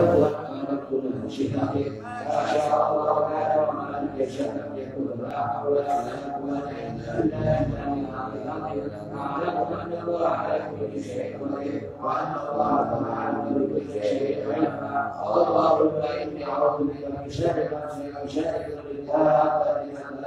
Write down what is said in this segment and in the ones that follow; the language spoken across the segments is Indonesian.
وأنا كل مشيئة ما شاء الله كان وما لم يشاء لم يكن لا حول ولا قوة إلا بالله أعلم أن الله على كل شيء قدير وأن الله على كل شيء عليم اللهم إني أعوذ بك من شر نفسي وشر الدابة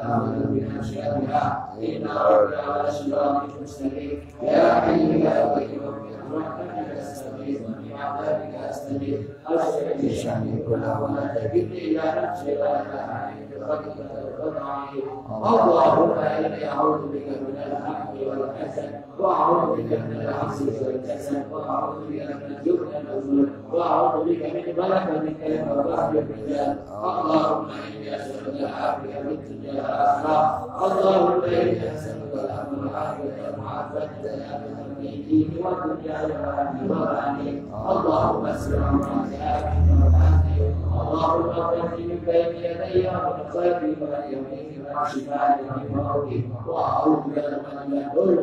أعوذ بك من شرها إن ربي على صراط مستقيم يا حي يا قيوم برحمتك أستغيث ومن عذابك أستغيث أصلح لي شأني كله ولا تكلني إلى نفسي ولا تعني بفضلك وتضعني اللهم إني أعوذ بك من الهم والحزن وأعوذ بك من العجز والكسل وأعوذ بك من الجبن والذل وأعوذ بك من ملكة وبحر الرجال اللهم إني أسألك العافية في الدنيا والآخرة اللهم إني أسألك الأمن والعافية والمعافاة في الدين والدنيا والآخرة اللهم اسر عوراتي اللهم اغفرني من بين يدي ومن خلفي ومن يميني ومن شمالي ومن فوقي واعوذ بك من يحول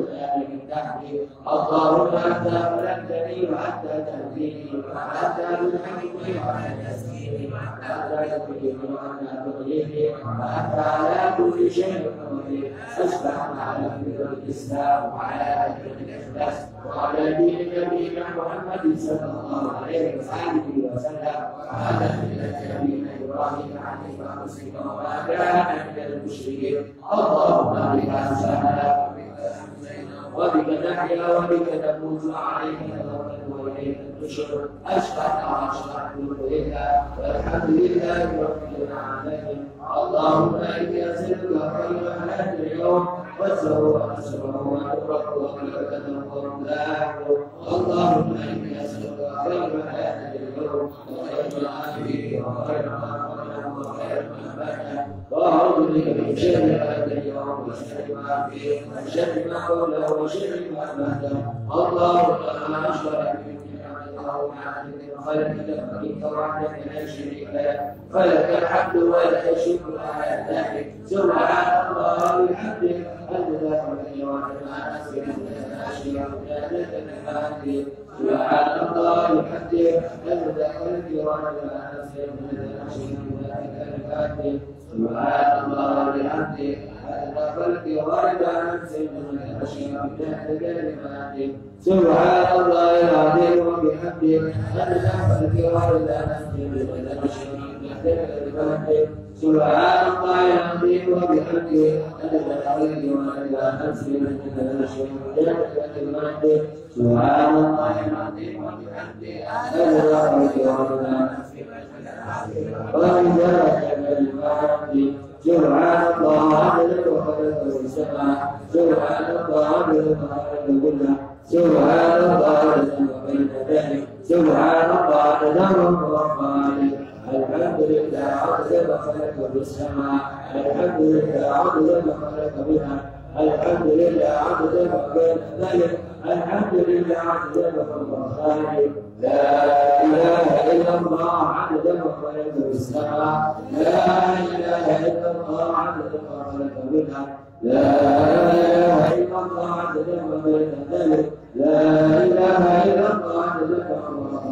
من تحتي اللهم انت ملكتني وانت تهديني وانت تلحقني وانت تسقيني وانت تهديني وانت تغنيني وانت على كل شيء قدير اشفع على فكره الاسلام وعلى فكره الاخلاص وعلى دين نبينا محمد صلى الله عليه وآله وسلم وعلى ملة أبينا إبراهيم حنيفا مسلما وما كان من المشركين اللهم بك أسلمنا وبك نحيا وبك نموت وعليك نتوكل وإليك النشور أشفعنا وأشفعت إليك والحمد لله رب العالمين اللهم إني أسألك خير هذا اليوم وسره ونصره ونصره وبركته لا اللهم إني أسألك خير هذا اليوم وخير الآخرين وخير ما قبله وخير ما بعده وأعوذ بك من شر هذا اليوم وشر ما فيه وشر ما قبله وشر ما بعده اللهم ما أشرك بك خلقك فمنك وحدك لا شريك لك فلك الحمد ولك الشكر على ذلك سبحان الله وبحمده أدنى من وعلى سبحان الله وبحمده أدنى خلقي وعلى سبحان الله وبحمده أدنى خلقي وعلى سبحان الله العظيم وبحمده أدنى خلقي وعلى سبحان الله العظيم وبحمده أدنى خلقي وعلى نفسي من الشيطان سبحان الله العظيم وبحمده أدنى خلقي وعلى نفسي سبحان الله عدد وخلق السماء سبحان الله عدد وخلق الجنة سبحان الله عدد وبين ذلك سبحان الله عدد وخلق الحمد لله عدد وخلق السماء الحمد لله عدد وخلق بها الحمد لله عدد وبين ذلك الحمد لله عدد وخلق لا إله إلا الله عدد وخلق السماء لا إله إلا الله عدد وخلق بها لا إله إلا الله عدد وبين ذلك لا إله إلا الله عدد وخلق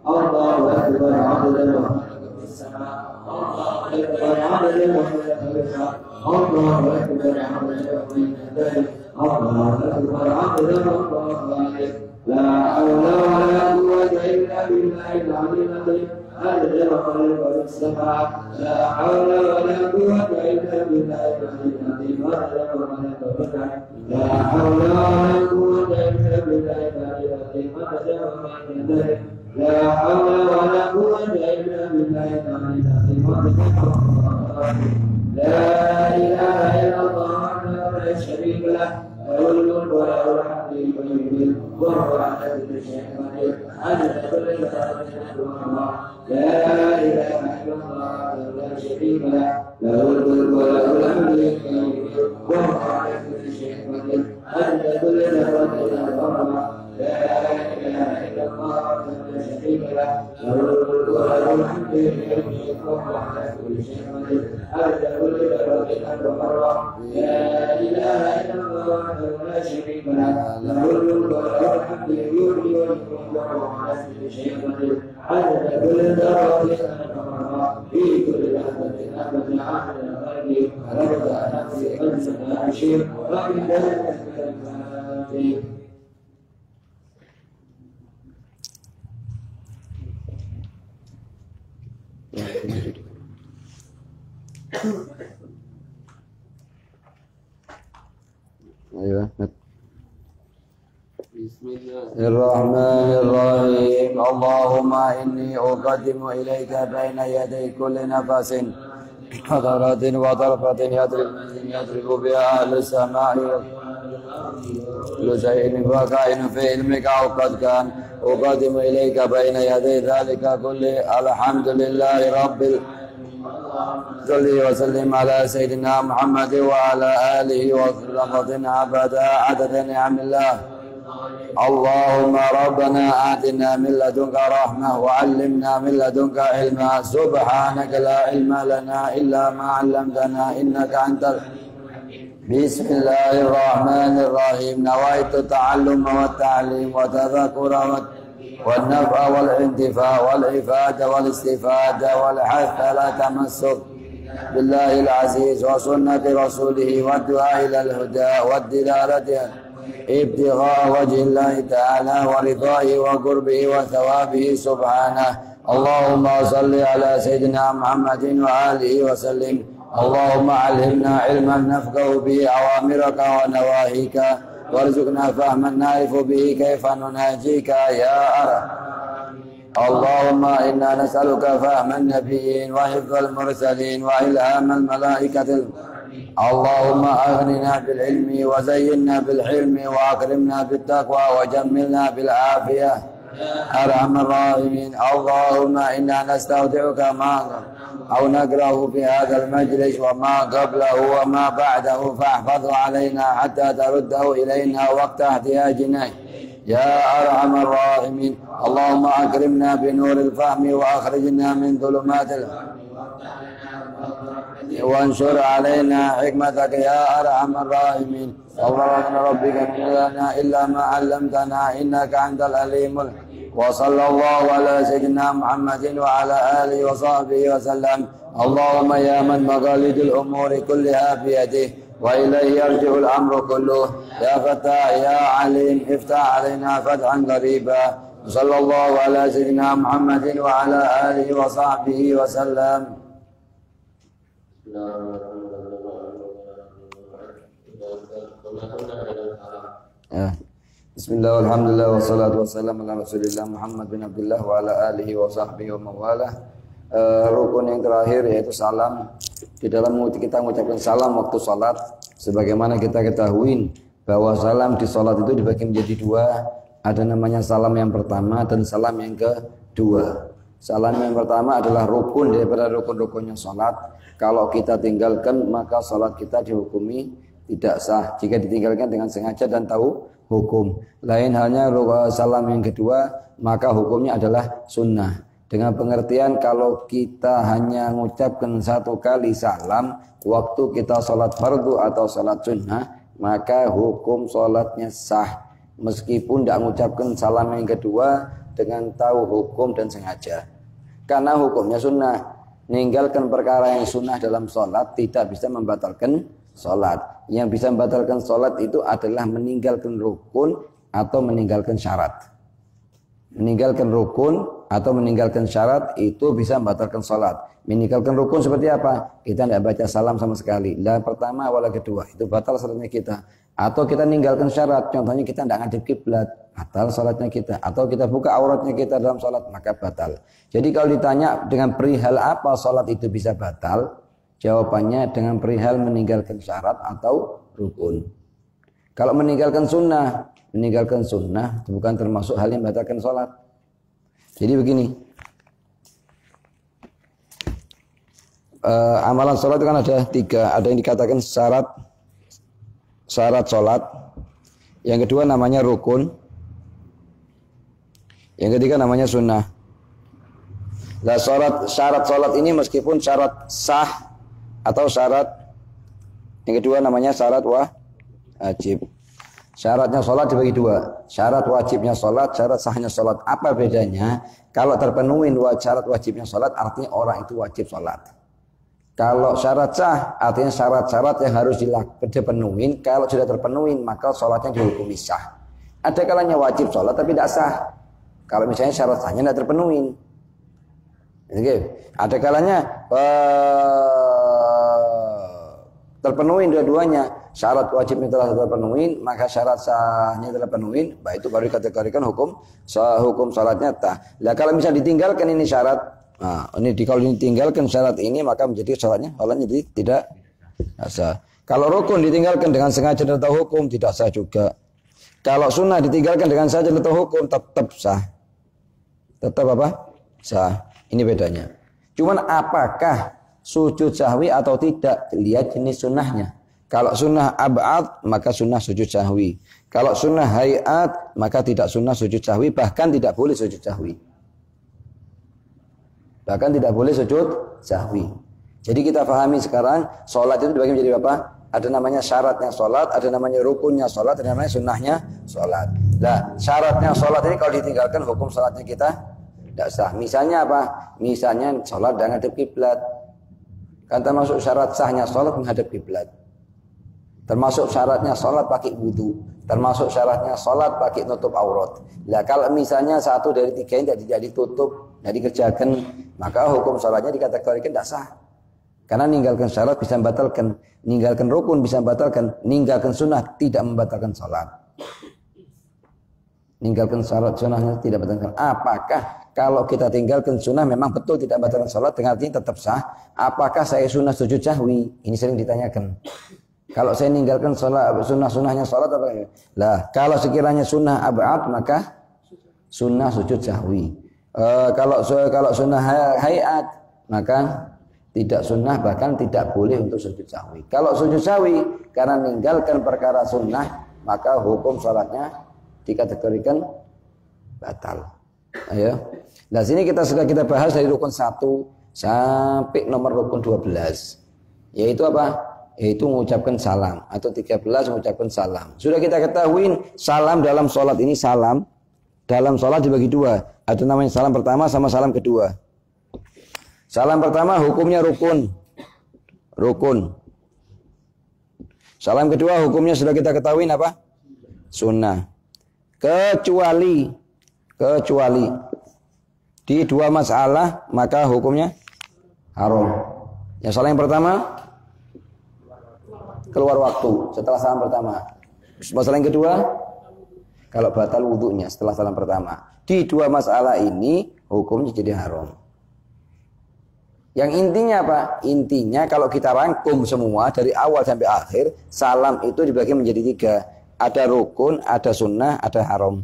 الله أكبر عدد وخلق السماء الله أكبر عدد وخلق بها الله أكبر عدد وبين ذلك الله أكبر عدد وخلق لا حول ولا قوة إلا بالله العلي العظيم عدد وخلق السماء لا حول ولا قوة إلا بالله العلي العظيم عدد وخلق السماء لا حول ولا قوة إلا بالله العلي العظيم عدد وخلق السماء لا حول ولا قوة إلا بالله العلي العظيم عدد وخلق لا إله إلا الله وحده لا شريك له له الملك وله الحمد يحيي وهو على كل شيء قدير عدد كل خلق الله لا إله إلا الله لا شريك له له الملك وله الحمد يحيي وهو على كل شيء قدير عدد كل خلق الله لا إله إلا الله لا شريك له له الملك وله الحمد يحيي وهو على كل شيء قدير عدد كل خلق الله لا إله إلا الله لا شريك له له الملك وله الحمد يحيي وهو على كل شيء قدير عدد كل ذرة أنوارا في كل لحظة أبدا عدد غيري ربط نفسي أنسى أشير ومن ذلك الكلمات. أيوة. بسم الله الرحمن الرحيم. اللهم إني أقدم إليك بين يدي كل نفس قطرة وطرفة يضرب بها أهل السماء كل شيء وكائن في علمك أو قد كان. أقدم إليك بين يدي ذلك كله. الحمد لله رب صل وسلم على سيدنا محمد وعلى آله وصحبه أبدا عدد نعم الله. اللهم ربنا آتنا من لدنك رحمة وعلمنا من لدنك علما. سبحانك لا علم لنا إلا ما علمتنا إنك أنت. بسم الله الرحمن الرحيم. نويت التعلم والتعليم وتذكر والنفع والانتفاع والإفادة والاستفادة والحث على تمسك بالله العزيز وسنة رسوله والدعاء إلى الهدى والدلالة ابتغاء وجه الله تعالى ورضاه وقربه وثوابه سبحانه. اللهم صل على سيدنا محمد وآله وسلم. اللهم علمنا علما نفقه به أوامرك ونواهيك وارزقنا فهما نعرف به كيف نناجيك يا أرحم. اللهم إنا نسألك فهم النبيين وحفظ المرسلين وإلهام الملائكة. اللهم أغننا بالعلم وزينا بالحلم وأكرمنا بالتقوى وجملنا بالعافية أرحم الراحمين. اللهم إنا نستودعك ما أو نقرأه في هذا المجلس وما قبله وما بعده فاحفظه علينا حتى ترده إلينا وقت احتياجنا يا أرحم الراحمين. اللهم أكرمنا بنور الفهم وأخرجنا من ظلمات وانشر علينا حكمتك يا أرحم الراحمين. اللهم ربك لنا إلا ما علمتنا إنك أنت العليم. وصلى الله على سيدنا محمد وعلى آله وصحبه وسلم. اللهم يا من مقاليد الأمور كلها بيده وإليه يرجع الأمر كله. يا فتاح يا عليم افتح علينا فتحا قريبا. صلى الله على سيدنا محمد وعلى آله وصحبه وسلم. Bismillah, alhamdulillah, wassalatu wassalamu ala rasulillah Muhammad bin Abdullah wa ala alihi wa sahbihi wa mawalah. Rukun yang terakhir yaitu salam. Di dalam kita mengucapkan salam waktu salat, sebagaimana kita ketahui bahwa salam di salat itu dibagi menjadi dua. Ada namanya salam yang pertama dan salam yang kedua. Salam yang pertama adalah rukun daripada rukun-rukunnya salat. Kalau kita tinggalkan maka salat kita dihukumi tidak sah jika ditinggalkan dengan sengaja dan tahu hukum. Lain halnya salam yang kedua, maka hukumnya adalah sunnah. Dengan pengertian kalau kita hanya mengucapkan satu kali salam waktu kita sholat fardu atau sholat sunnah, maka hukum sholatnya sah. Meskipun tidak mengucapkan salam yang kedua dengan tahu hukum dan sengaja. Karena hukumnya sunnah. Meninggalkan perkara yang sunnah dalam sholat tidak bisa membatalkan sholat. Yang bisa membatalkan sholat itu adalah meninggalkan rukun atau meninggalkan syarat. Meninggalkan rukun atau meninggalkan syarat itu bisa membatalkan sholat. Meninggalkan rukun seperti apa? Kita tidak baca salam sama sekali. La pertama wala kedua itu batal sholatnya kita. Atau kita meninggalkan syarat. Contohnya kita tidak ngadep kiblat, batal sholatnya kita. Atau kita buka auratnya kita dalam sholat, maka batal. Jadi kalau ditanya dengan perihal apa sholat itu bisa batal, jawabannya dengan perihal meninggalkan syarat atau rukun. Kalau meninggalkan sunnah bukan termasuk hal yang membatalkan sholat. Jadi begini, amalan sholat itu kan ada tiga. Ada yang dikatakan syarat sholat. Yang kedua namanya rukun. Yang ketiga namanya sunnah. Nah, syarat sholat ini meskipun syarat sah atau syarat yang kedua namanya syarat wajib. Syaratnya sholat dibagi dua. Syarat wajibnya sholat, syarat sahnya sholat. Apa bedanya? Kalau terpenuhi syarat wajibnya sholat, artinya orang itu wajib sholat. Kalau syarat sah, artinya syarat-syarat yang harus dipenuhi. Kalau sudah terpenuhi, maka sholatnya dihukumi sah. Ada kalanya wajib sholat tapi tidak sah. Kalau misalnya syarat sahnya tidak terpenuhi. Ada kalanya terpenuhi dua-duanya. Syarat wajibnya telah terpenuhi, maka syarat sahnya telah terpenuhi, baik itu baru dikategorikan hukum salatnya tah. Lah kalau misalnya ditinggalkan ini syarat, kalau ditinggalkan syarat ini maka menjadi salatnya jadi tidak sah. Kalau rukun ditinggalkan dengan sengaja dan tahu hukum tidak sah juga. Kalau sunnah ditinggalkan dengan sengaja dan tahu hukum tetap sah. Tetap apa? Sah. Ini bedanya. Cuman apakah sujud sahwi atau tidak? Lihat jenis sunnahnya. Kalau sunnah ab'ad, maka sunnah sujud sahwi. Kalau sunnah hayat, maka tidak sunnah sujud sahwi. Bahkan tidak boleh sujud sahwi. Bahkan tidak boleh sujud sahwi. Jadi kita pahami sekarang, sholat itu dibagi menjadi apa? Ada namanya syaratnya sholat, ada namanya rukunnya sholat, ada namanya sunnahnya sholat. Nah, syaratnya sholat ini kalau ditinggalkan, hukum sholatnya kita tidak sah. Misalnya apa? Misalnya sholat dengan menghadap kiblat. Kan termasuk syarat sahnya sholat menghadap kiblat. Termasuk syaratnya sholat pakai wudu, termasuk syaratnya sholat pakai nutup aurat. Nah kalau misalnya satu dari tiga ini tidak ditutup, tidak dikerjakan, maka hukum sholatnya dikategorikan tidak sah. Karena meninggalkan syarat bisa membatalkan, meninggalkan rukun bisa membatalkan, meninggalkan sunnah tidak membatalkan sholat. Meninggalkan syarat sunnahnya tidak membatalkan. Apakah kalau kita tinggalkan sunnah memang betul tidak membatalkan sholat, dengan artinya tetap sah? Apakah saya sunnah sujud sahwi? Ini sering ditanyakan. Kalau saya meninggalkan sunnah-sunnahnya sholat apa? Lah, kalau sekiranya sunnah ab'ad maka sunnah sujud sahwi. Kalau sunnah hayat maka tidak sunnah, bahkan tidak boleh untuk sujud sahwi. Kalau sujud sahwi karena meninggalkan perkara sunnah, maka hukum sholatnya dikategorikan batal. Ayo. Nah, sini kita bahas dari rukun 1 sampai nomor rukun 12. Yaitu apa? Yaitu mengucapkan salam, atau 13 mengucapkan salam. Sudah kita ketahui salam dalam sholat ini, salam dalam sholat dibagi dua. Ada namanya salam pertama sama salam kedua. Salam pertama hukumnya rukun. Salam kedua hukumnya sudah kita ketahui apa? Sunnah. Kecuali di dua masalah maka hukumnya haram. Yang salam yang pertama keluar waktu setelah salam pertama. Masalah yang kedua, kalau batal wudunya setelah salam pertama. Di dua masalah ini hukumnya jadi haram. Yang intinya apa? Intinya kalau kita rangkum semua dari awal sampai akhir, salam itu dibagi menjadi 3. Ada rukun, ada sunnah, ada haram.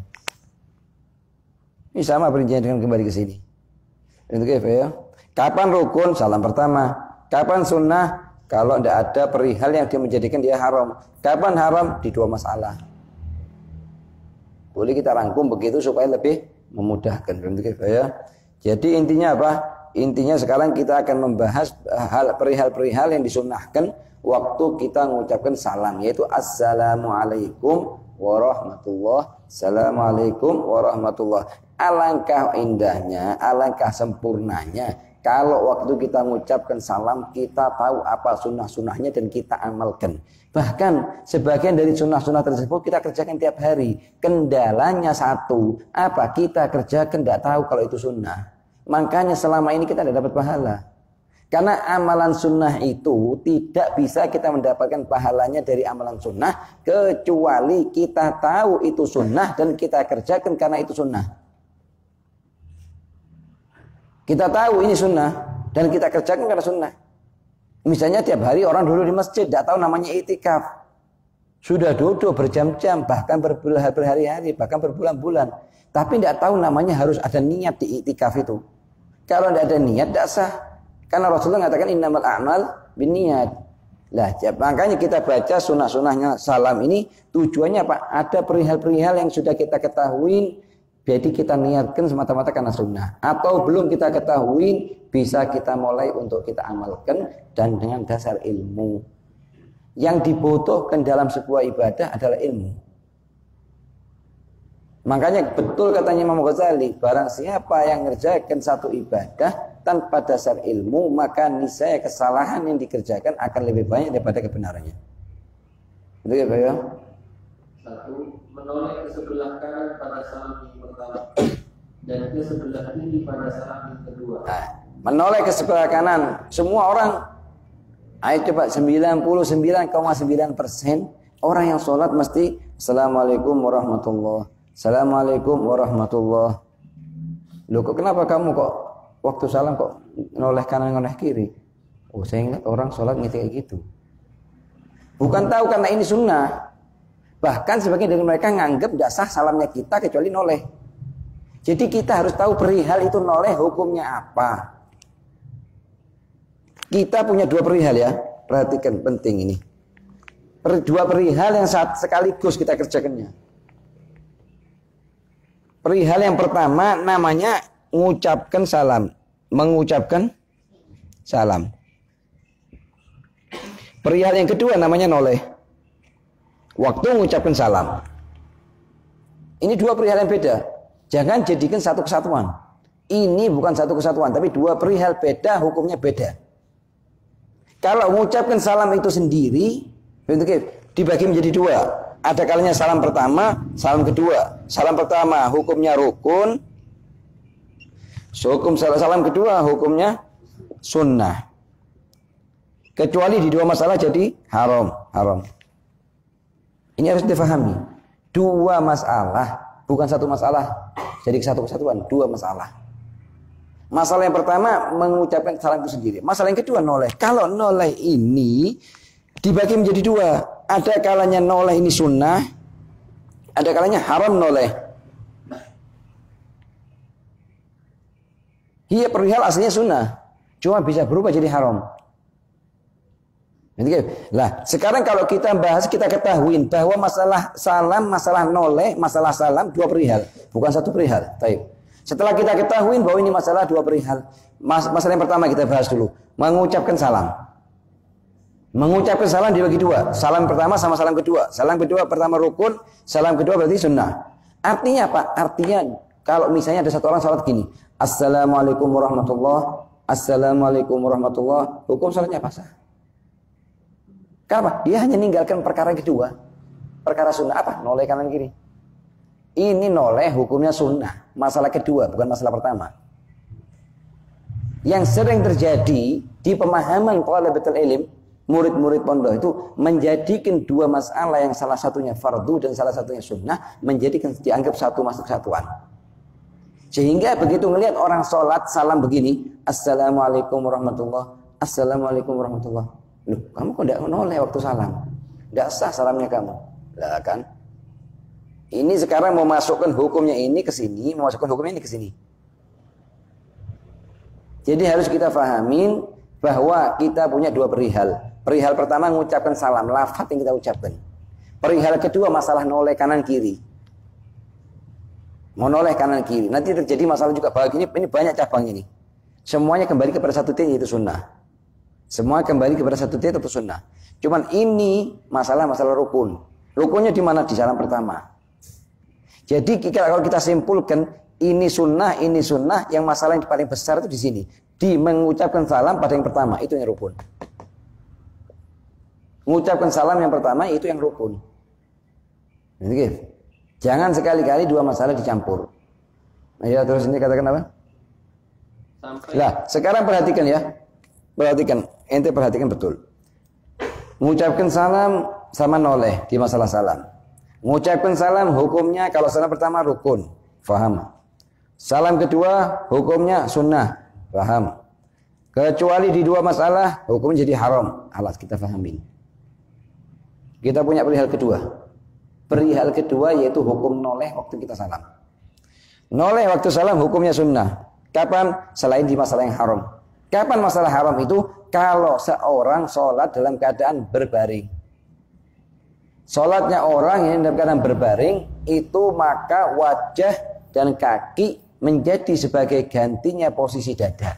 Ini sama perinciannya dengan kembali ke sini. Itu ya. Kapan rukun? Salam pertama. Kapan sunnah? Kalau tidak ada perihal yang dia menjadikan dia haram. Kapan haram? Di dua masalah. Boleh kita rangkum begitu supaya lebih memudahkan. Ya. Jadi intinya apa? Intinya sekarang kita akan membahas perihal-perihal yang disunnahkan waktu kita mengucapkan salam. Yaitu Assalamualaikum warahmatullahi. Assalamualaikum warahmatullahi. Alangkah indahnya, alangkah sempurnanya kalau waktu kita mengucapkan salam, kita tahu apa sunnah-sunnahnya dan kita amalkan. Bahkan sebagian dari sunnah-sunnah tersebut kita kerjakan tiap hari. Kendalanya satu, apa? Kita kerjakan tidak tahu kalau itu sunnah. Makanya selama ini kita tidak dapat pahala. Karena amalan sunnah itu tidak bisa kita mendapatkan pahalanya dari amalan sunnah, kecuali kita tahu itu sunnah dan kita kerjakan karena itu sunnah. Kita tahu ini sunnah dan kita kerjakan karena sunnah. Misalnya tiap hari orang duduk di masjid, tidak tahu namanya itikaf. Sudah duduk berjam-jam, bahkan berhari-hari, bahkan berbulan-bulan. Tapi tidak tahu namanya harus ada niat di itikaf itu. Kalau tidak ada niat, tidak sah. Karena Rasulullah mengatakan innamal a'mal binniyat. Lah, makanya kita baca sunnah-sunnahnya salam ini tujuannya apa? Ada perihal-perihal yang sudah kita ketahui. Jadi kita niatkan semata-mata karena sunnah. Atau belum kita ketahui, bisa kita mulai untuk kita amalkan dan dengan dasar ilmu. Yang dibutuhkan dalam sebuah ibadah adalah ilmu. Makanya betul katanya Imam Ghazali, barang siapa yang ngerjakan satu ibadah tanpa dasar ilmu, maka niscaya kesalahan yang dikerjakan akan lebih banyak daripada kebenarannya. Itu ya Pak ya? Satu, menoleh ke sebelah kanan pada salam yang pertama dan ke sebelah kiri pada salam yang kedua. Nah, menoleh ke sebelah kanan, semua orang, ayo coba 99,9% orang yang sholat mesti Assalamualaikum warahmatullahi. Assalamualaikum warahmatullahi. Loh kok kenapa kamu kok waktu salam kok noleh kanan noleh kiri? Oh saya ingat orang sholat gitu kayak gitu. Bukan tahu karena ini sunnah. Bahkan sebagian dari mereka nganggap tidak sah salamnya kita kecuali noleh. Jadi kita harus tahu perihal itu noleh hukumnya apa. Kita punya dua perihal ya. Perhatikan penting ini. Dua perihal yang sekaligus kita kerjakannya. Perihal yang pertama namanya mengucapkan salam. Mengucapkan salam. Perihal yang kedua namanya noleh. Waktu mengucapkan salam. Ini dua perihal yang beda. Jangan jadikan satu kesatuan. Ini bukan satu kesatuan, tapi dua perihal beda, hukumnya beda. Kalau mengucapkan salam itu sendiri, dibagi menjadi dua. Ada kalanya salam pertama, salam kedua. Salam pertama hukumnya rukun. Hukum salam kedua hukumnya sunnah. Kecuali di dua masalah jadi haram. Ini harus difahami. Dua masalah, bukan satu masalah. Jadi satu kesatuan, dua masalah. Masalah yang pertama mengucapkan salam itu sendiri. Masalah yang kedua noleh. Kalau noleh ini dibagi menjadi dua. Ada kalanya noleh ini sunnah, ada kalanya haram noleh. Iya perihal aslinya sunnah, cuma bisa berubah jadi haram. Lah sekarang kalau kita bahas, kita ketahuin bahwa masalah salam, masalah noleh, masalah salam dua perihal, bukan satu perihal. Baik. Setelah kita ketahuin bahwa ini masalah dua perihal, masalah yang pertama kita bahas dulu, mengucapkan salam. Mengucapkan salam dibagi dua. Salam pertama sama salam kedua. Salam kedua pertama rukun, salam kedua berarti sunnah. Artinya apa? Artinya kalau misalnya ada satu orang salat gini, Assalamualaikum warahmatullahi, Assalamualaikum warahmatullahi, hukum salatnya apa sah? Kenapa? Dia hanya meninggalkan perkara kedua. Perkara sunnah apa? Noleh kanan kiri. Ini noleh hukumnya sunnah. Masalah kedua, bukan masalah pertama. Yang sering terjadi di pemahaman thalabatul ilm, murid-murid pondok itu menjadikan dua masalah yang salah satunya fardu dan salah satunya sunnah menjadikan dianggap satu masuk kesatuan. Sehingga begitu ngelihat orang sholat salam begini, Assalamualaikum warahmatullahi, Assalamualaikum warahmatullahi. Loh, kamu kok tidak noleh waktu salam? Tidak sah salamnya kamu. Lah kan? Ini sekarang mau masukkan hukumnya ini ke sini, mau masukkan hukumnya ini ke sini. Jadi harus kita fahamin bahwa kita punya dua perihal. Perihal pertama mengucapkan salam, lafaz yang kita ucapkan. Perihal kedua masalah noleh kanan kiri. Mau noleh kanan kiri. Nanti terjadi masalah juga bahwa ini banyak cabang ini. Semuanya kembali kepada satu titik yaitu sunnah. Semua kembali kepada satu titik yaitu sunnah. Cuman ini masalah rukun. Rukunnya di mana? Di salam pertama. Jadi kalau kita simpulkan ini sunnah, yang masalah yang paling besar itu di sini. Di mengucapkan salam pada yang pertama, itu yang rukun. Mengucapkan salam yang pertama itu yang rukun. Gitu. Jangan sekali-kali dua masalah dicampur. Ya terus ini katakan apa? Nah, sekarang perhatikan ya. Perhatikan, ente perhatikan betul. Mengucapkan salam sama noleh di masalah salam. Mengucapkan salam hukumnya kalau salam pertama rukun, faham? Salam kedua hukumnya sunnah, paham? Kecuali di dua masalah hukumnya jadi haram. Alas kita fahamin. Kita punya perihal kedua. Perihal kedua yaitu hukum noleh waktu kita salam. Noleh waktu salam hukumnya sunnah. Kapan? Selain di masalah yang haram. Kapan masalah haram itu? Kalau seorang sholat dalam keadaan berbaring. Sholatnya orang yang dalam keadaan berbaring itu maka wajah dan kaki menjadi sebagai gantinya posisi dada.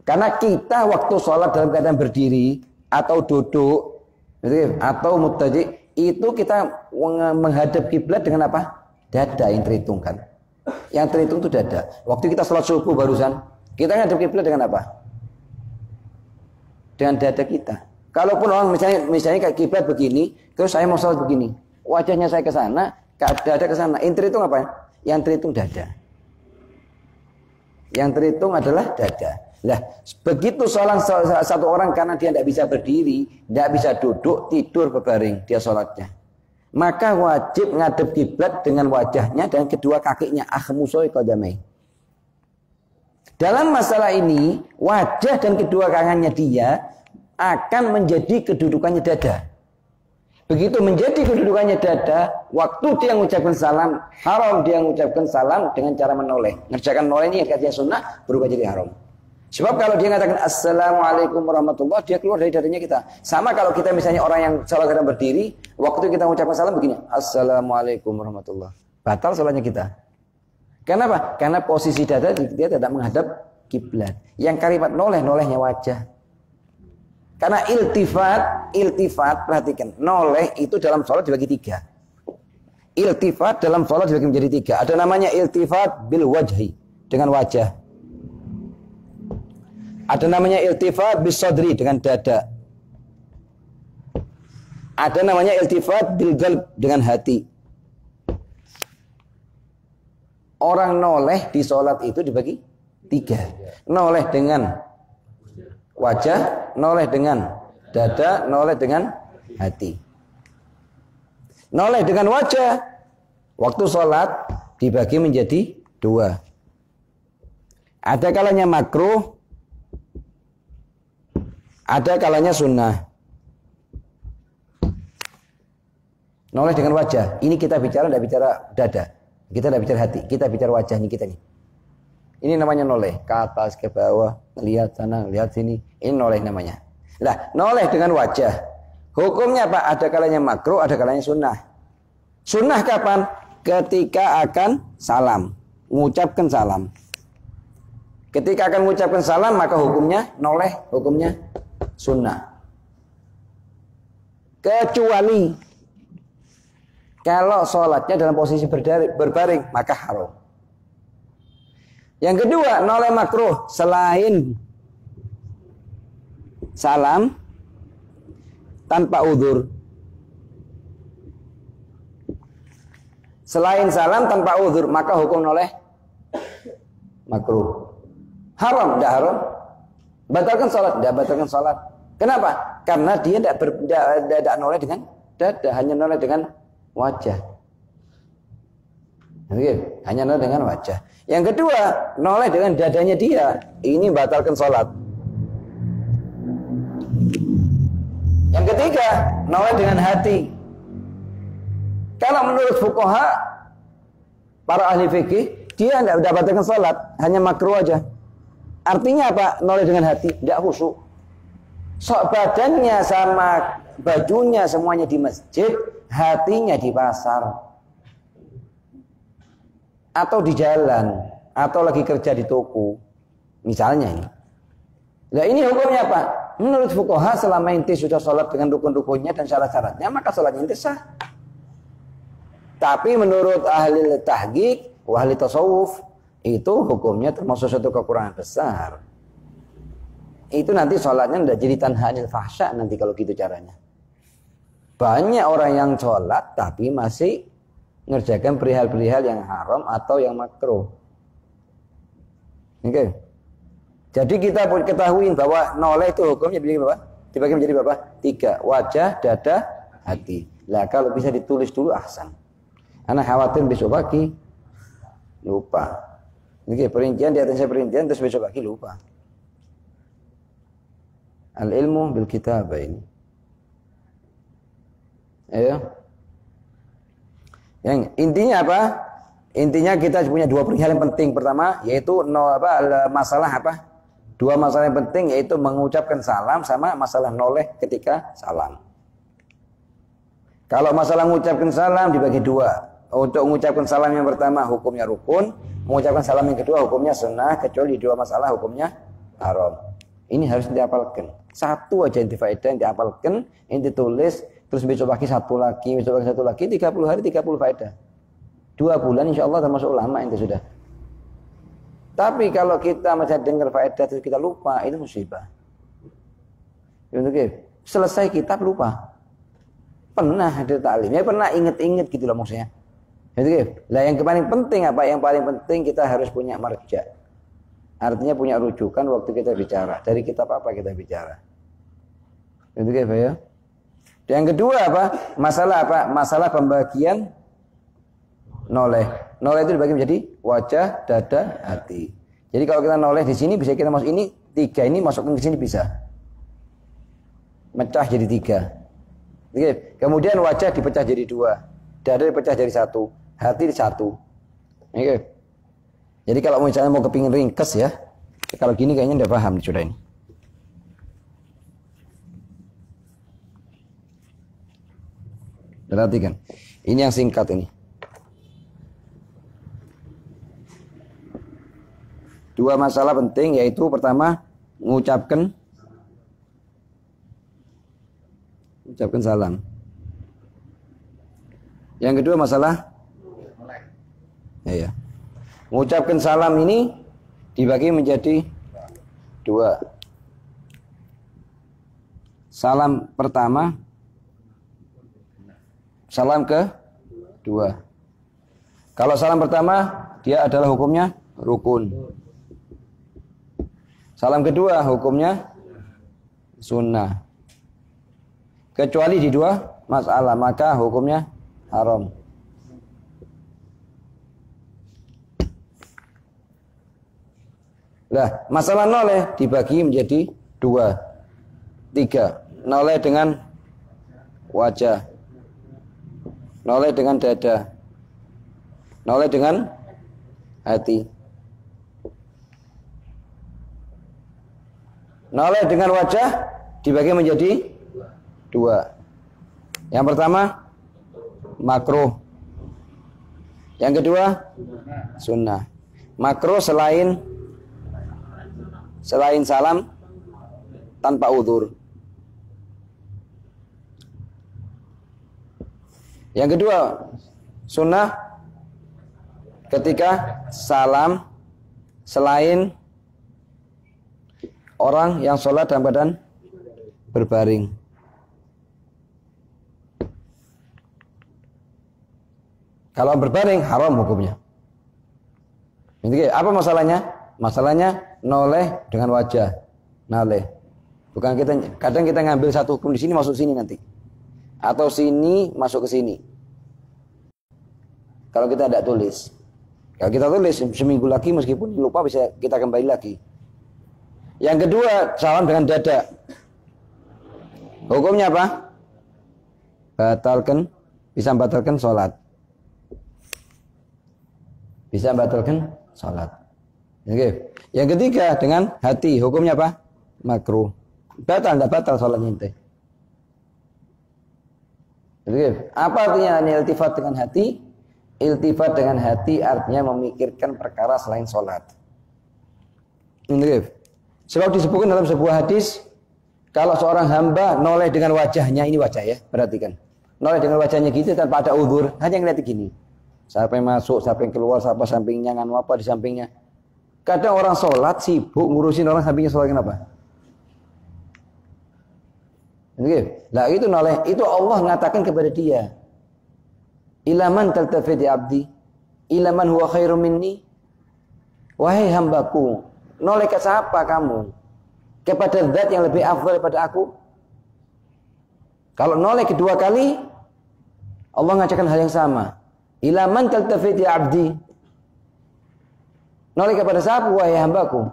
Karena kita waktu sholat dalam keadaan berdiri atau duduk atau muttaji itu kita menghadap kiblat dengan apa? Dada yang terhitung kan. Yang terhitung itu dada. Waktu kita sholat subuh barusan, kita ngadep kiblat dengan apa? Dengan dada kita. Kalaupun orang misalnya kayak kiblat begini, terus saya mau sholat begini, wajahnya saya ke sana, dada ke sana. Yang terhitung apa? Yang terhitung dada. Yang terhitung adalah dada. Lah, begitu sholat satu orang karena dia tidak bisa berdiri, tidak bisa duduk, tidur berbaring dia sholatnya. Maka wajib ngadep kiblat dengan wajahnya dan kedua kakinya akhmusoi qadamai. Dalam masalah ini, wajah dan kedua kakinya dia akan menjadi kedudukannya dada. Begitu menjadi kedudukannya dada, waktu dia mengucapkan salam, haram dia mengucapkan salam dengan cara menoleh. Ngerjakan noleh ini kajian sunnah berubah jadi haram. Sebab kalau dia mengatakan assalamualaikum warahmatullah, dia keluar dari dadanya kita. Sama kalau kita misalnya orang yang salat kadang berdiri, waktu kita mengucapkan salam begini, assalamualaikum warahmatullah. Batal salatnya kita. Kenapa? Karena posisi dada dia tidak menghadap kiblat. Yang kalimat nolehnya wajah. Karena iltifat, perhatikan, noleh itu dalam sholat dibagi 3. Iltifat dalam sholat dibagi menjadi 3. Ada namanya iltifat bil wajhi, dengan wajah. Ada namanya iltifat bis sadri, dengan dada. Ada namanya iltifat bil qalb, dengan hati. Orang noleh di sholat itu dibagi 3. Noleh dengan wajah, noleh dengan dada, noleh dengan hati. Noleh dengan wajah waktu sholat dibagi menjadi 2. Ada kalanya makruh, ada kalanya sunnah. Noleh dengan wajah. Ini kita bicara, tidak bicara dada. Kita tidak bicara hati. Kita bicara wajahnya kita nih. Ini namanya noleh. Ke atas, ke bawah. Lihat sana, lihat sini. Ini noleh namanya. Lah, noleh dengan wajah. Hukumnya apa? Ada kalanya makruh, ada kalanya sunnah. Sunnah kapan? Ketika akan salam. Mengucapkan salam. Ketika akan mengucapkan salam, maka hukumnya noleh. Hukumnya sunnah. Kecuali kalau sholatnya dalam posisi berbaring, maka haram. Yang kedua, noleh makruh selain salam tanpa udzur. Selain salam tanpa udzur, maka hukum noleh makruh. Haram, tidak haram. Batalkan sholat, tidak batalkan sholat. Kenapa? Karena dia tidak noleh dengan dada, hanya noleh dengan wajah. Oke, hanya noleh dengan wajah. Yang kedua, noleh dengan dadanya dia. Ini batalkan sholat. Yang ketiga, noleh dengan hati. Kalau menurut fuqaha, para ahli fikih, dia tidak batalkan sholat, hanya makruh aja. Artinya apa? Noleh dengan hati, tidak khusyuk. Sok badannya sama bajunya semuanya di masjid, hatinya di pasar. Atau di jalan, atau lagi kerja di toko. Misalnya ini. Nah ini hukumnya apa? Menurut fuqaha selama inti sudah sholat dengan rukun-rukunnya dan syarat-syaratnya, maka sholatnya inti sah. Tapi menurut ahli tahqiq, ahli tasawuf, itu hukumnya termasuk satu kekurangan besar. Itu nanti sholatnya udah jadi tanha anil fahsya nanti kalau gitu caranya. Banyak orang yang sholat tapi masih ngerjakan perihal-perihal yang haram atau yang makruh. Oke. Jadi kita ketahui bahwa noleh itu hukumnya dibagi menjadi berapa? 3. Wajah, dada, hati. Lah kalau bisa ditulis dulu ahsan. Anak khawatir besok pagi lupa. Oke, perincian di atasnya perincian terus besok pagi lupa. Al-ilmu bil kitabah ini. Ayo. Yang intinya apa? Intinya kita punya 2 perihal yang penting. Pertama yaitu masalah apa? 2 masalah yang penting yaitu mengucapkan salam sama masalah noleh ketika salam. Kalau masalah mengucapkan salam dibagi 2. Untuk mengucapkan salam yang pertama hukumnya rukun, mengucapkan salam yang kedua hukumnya sunnah, kecuali 2 masalah hukumnya haram. Ini harus dihafalkan. 1 aja inti faedah yang dihafalkan, yang ditulis, terus besok pagi 1 lagi, besok pagi 1 lagi, 30 hari 30 faedah. 2 bulan insya Allah termasuk ulama itu sudah. Tapi kalau kita masih dengar faedah terus kita lupa, itu musibah. Selesai kitab lupa. Pernah hadir taklim, ya pernah inget-inget gitu loh maksudnya. Lah yang paling penting apa? Yang paling penting kita harus punya marja. Artinya punya rujukan waktu kita bicara. Dari kitab apa kita bicara. Itu ya. Yang kedua apa? Masalah apa? Masalah pembagian noleh. Noleh itu dibagi menjadi wajah, dada, hati. Jadi kalau kita noleh di sini bisa kita masuk ini 3 ini masukkan ke sini bisa. Mecah jadi 3. Oke. Kemudian wajah dipecah jadi 2, dada dipecah jadi 1, hati di 1. Oke. Jadi kalau misalnya mau kepingin ringkes ya, kalau gini kayaknya udah paham sudah ini. Perhatikan, ini yang singkat ini. 2 masalah penting yaitu pertama mengucapkan salam. Yang kedua masalah ya. Mengucapkan salam ini dibagi menjadi 2. Salam pertama, salam kedua. Kalau salam pertama dia adalah hukumnya rukun. Salam kedua hukumnya sunnah. Kecuali di 2 masalah maka hukumnya haram. Nah, masalah noleh dibagi menjadi 2, 3. Noleh dengan wajah, noleh dengan dada, noleh dengan hati. Noleh dengan wajah dibagi menjadi 2. Yang pertama makruh. Yang kedua sunnah. Makruh selain salam tanpa udzur. Yang kedua sunnah ketika salam selain orang yang sholat dalam keadaan berbaring. Kalau berbaring haram hukumnya. Jadi apa masalahnya? Masalahnya noleh dengan wajah. Noleh. Bukan kadang kita ngambil satu hukum di sini masuk sini nanti. Atau sini masuk ke sini. Kalau kita tidak tulis. Kalau kita tulis seminggu lagi meskipun lupa bisa kita kembali lagi. Yang kedua, salam dengan dada. Hukumnya apa? Bisa membatalkan sholat. Bisa membatalkan sholat. Oke. Yang ketiga dengan hati, hukumnya apa? Makruh. Batal, tidak batal sholatnya ente. Oke. Apa artinya iltifat dengan hati? Iltifat dengan hati artinya memikirkan perkara selain sholat. Oke. Sebab disebutkan dalam sebuah hadis, kalau seorang hamba noleh dengan wajahnya, ini wajah ya, perhatikan. Noleh dengan wajahnya gitu tanpa ada udzur, hanya ngeliat gini. Siapa yang masuk, siapa yang keluar, siapa sampingnya, nganu apa di sampingnya. Kadang orang sholat sibuk ngurusin orang sampingnya sholat kenapa? Nah itu noleh, itu Allah mengatakan kepada dia. Ilaman taltafid abdi, ilaman huwa khairum minni. Wahai hambaku, noleh ke siapa kamu? Kepada zat yang lebih afdal daripada aku? Kalau noleh kedua kali, Allah mengajarkan hal yang sama. Ilaman taltafid ya abdi. Noleh kepada siapa wahai hambaku?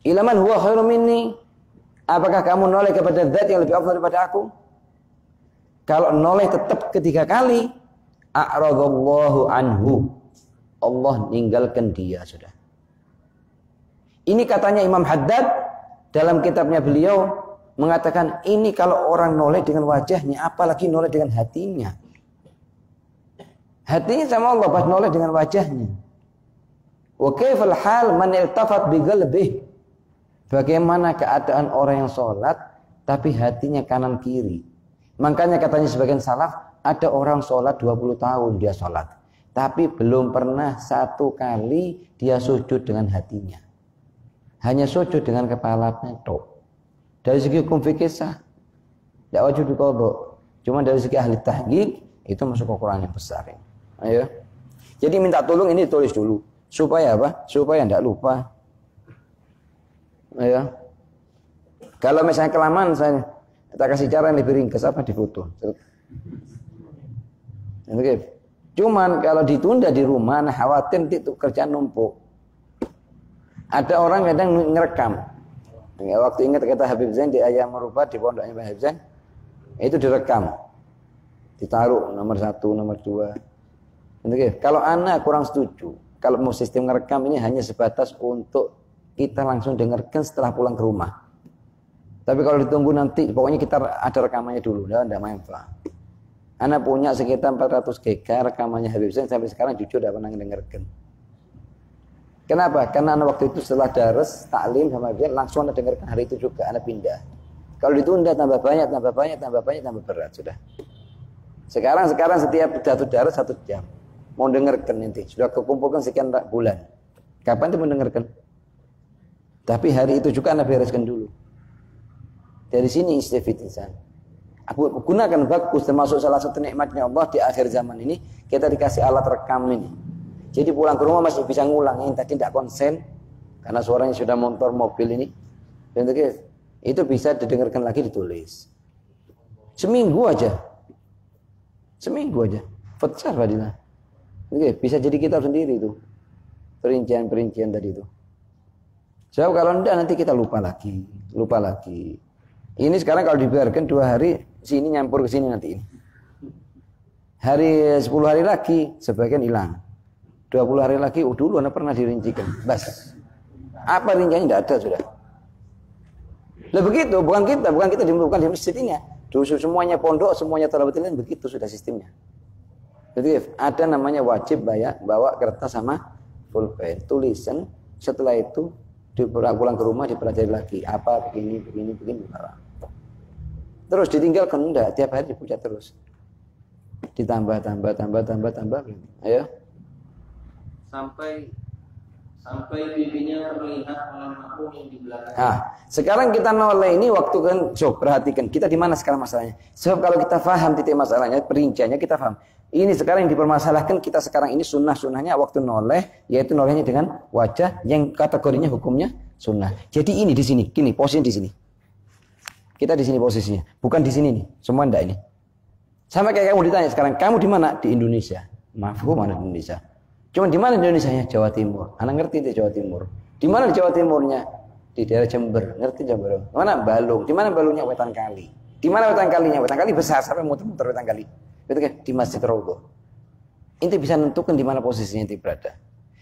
Ilaman huwa khairum minni. Apakah kamu noleh kepada zat yang lebih afdal daripada aku? Kalau noleh tetap ketiga kali, a'radallahu anhu. Allah ninggalkan dia sudah. Ini katanya Imam Haddad dalam kitabnya beliau mengatakan ini kalau orang noleh dengan wajahnya, apalagi noleh dengan hatinya. Hatinya sama Allah, pas noleh dengan wajahnya. Wa kaifal hal man iltafat bi qalbihi. Bagaimana keadaan orang yang sholat tapi hatinya kanan kiri. Makanya katanya sebagian salaf, ada orang sholat 20 tahun dia sholat. Tapi belum pernah satu kali dia sujud dengan hatinya. Hanya sujud dengan kepalanya tok. Dari segi hukum fikih sah. Tidak wajib diqadha. Cuma dari segi ahli tahqiq itu masuk ukuran yang besar ini. Ayo. Jadi minta tolong ini tulis dulu. Supaya apa? Supaya tidak lupa. Ayo. Kalau misalnya kelamaan saya kasih cara yang lebih ringkas apa difoto. Oke. Cuman kalau ditunda di rumah, nah khawatir itu kerjaan numpuk. Ada orang kadang ngerekam. Ya, waktu ingat kata Habib Zain di Ayam Merubah di pondoknya Pak Habib Zain, itu direkam, ditaruh nomor 1, nomor 2. Oke. Kalau anak kurang setuju, kalau mau sistem ngerekam ini hanya sebatas untuk kita langsung dengarkan setelah pulang ke rumah. Tapi kalau ditunggu nanti, pokoknya kita ada rekamannya dulu, tidak manfaat. Anak punya sekitar 400 GB rekamannya Habib Zain sampai sekarang jujur tidak pernah dengarkan. Kenapa? Karena anak waktu itu setelah daras, taklim sama Habib Zain langsung anak dengarkan hari itu juga, anak pindah. Kalau ditunda tambah banyak, tambah berat sudah. Sekarang setiap satu daras 1 jam. Mau dengarkan nanti, sudah kekumpulkan sekian bulan. Kapan itu mendengarkan? Tapi hari itu juga anak bereskan dulu. Dari sini istifidizan. Aku gunakan bagus, termasuk salah satu nikmatnya Allah di akhir zaman ini, kita dikasih alat rekam ini. Jadi pulang ke rumah masih bisa ngulang, yang tadi tidak konsen, karena suaranya sudah motor mobil ini. Itu bisa didengarkan lagi, ditulis. Seminggu aja. Besar fadilah. Bisa jadi kitab sendiri itu. Perincian-perincian tadi itu. So kalau tidak nanti kita lupa lagi. Ini sekarang kalau dibiarkan 2 hari, sini nyampur ke sini nanti ini. 10 hari lagi, sebagian hilang. 20 hari lagi, dulu anak pernah dirincikan. Bas. Apa rinciannya tidak ada sudah. Lah begitu, bukan kita di masjidnya. Semuanya pondok, semuanya talabatul ilm begitu sudah sistemnya. Jadi ada namanya wajib bawa kertas sama pulpen, tulisan. Setelah itu pulang ke rumah dipelajari lagi. Apa begini. Terus ditinggalkan enggak, tiap hari dibaca terus. Ditambah. Ayo. Sampai bibinya terlihat oleh makmum yang di belakang. Sekarang kita noleh ini waktu kan, perhatikan kita di mana sekarang masalahnya. Sebab kalau kita paham titik masalahnya, perinciannya kita paham. Ini sekarang yang dipermasalahkan kita sekarang ini sunnahnya waktu noleh, yaitu nolehnya dengan wajah yang kategorinya hukumnya sunnah. Jadi ini di sini, gini posisi di sini. Kita di sini posisinya, bukan di sini nih. Semua ndak ini. Sama kayak kamu ditanya sekarang, kamu di mana? Di Indonesia. Mafhum mana di Indonesia? Cuma di mana di Indonesia-nya? Jawa Timur. Anak ngerti di Jawa Timur. Di mana di Jawa Timurnya? Di daerah Jember. Ngerti Jember? Mana Balung? Di mana Balungnya? Wetan Kali. Di mana Wetan Kalinya? Wetan Kali besar sampai muter-muter Wetan Kali. Itu kan di Masjid Raudhah. Itu bisa menentukan di mana posisinya itu berada.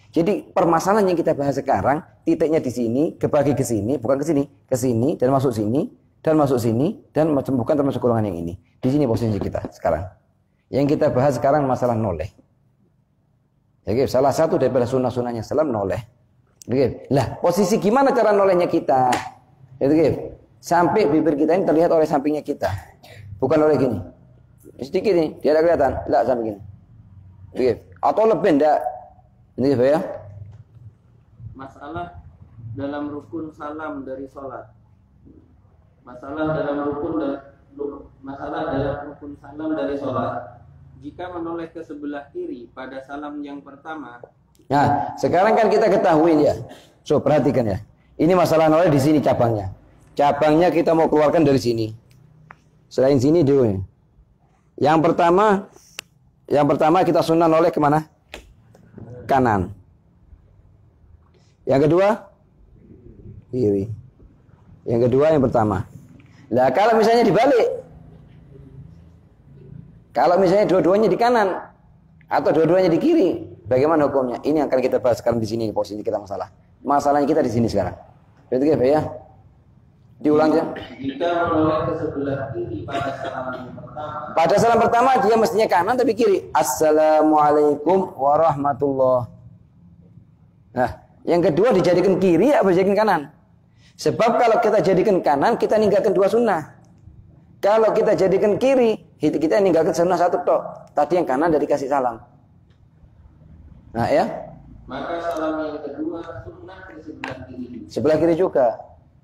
Jadi permasalahan yang kita bahas sekarang, titiknya di sini, kebagi ke sini, bukan ke sini dan masuk sini. Dan masuk sini, dan bukan termasuk golongan yang ini. Di sini posisi kita sekarang. Yang kita bahas sekarang masalah noleh. Jadi, salah satu daripada sunnah-sunnahnya salam noleh. Jadi, lah posisi gimana cara nolehnya kita? Jadi, sampai bibir kita ini terlihat oleh sampingnya kita. Bukan oleh gini. Sedikit ini, dia ada kelihatan. Tidak sampai gini. Jadi, atau lebih enggak. Ini ya. Masalah dalam rukun salam dari sholat. Masalah dalam rukun salam dari sholat. Jika menoleh ke sebelah kiri pada salam yang pertama. Nah, sekarang kan kita ketahui ya. So, perhatikan ya. Ini masalah noleh di sini cabangnya. Cabangnya kita mau keluarkan dari sini. Selain sini dulu. Yang pertama kita sunnah noleh kemana? Kanan. Yang kedua kiri. Yang kedua yang pertama. Lah kalau misalnya dibalik. Kalau misalnya dua-duanya di kanan atau dua-duanya di kiri, bagaimana hukumnya? Ini yang akan kita bahas sekarang di sini posisi kita masalah. Masalahnya kita di sini sekarang. Berarti apa ya? Diulang ya. Jika menoleh ke sebelah kiri pada salam yang pertama. Pada salam pertama dia mestinya kanan tapi kiri. Assalamualaikum warahmatullahi. Nah, yang kedua dijadikan kiri apa dijadikan kanan? Sebab kalau kita jadikan kanan, kita ninggalkan 2 sunnah. Kalau kita jadikan kiri, kita ninggalkan sunnah 1 tok. Tadi yang kanan dari kasih salam. Nah ya. Maka salam yang kedua sunnah ke sebelah kiri. Sebelah kiri juga.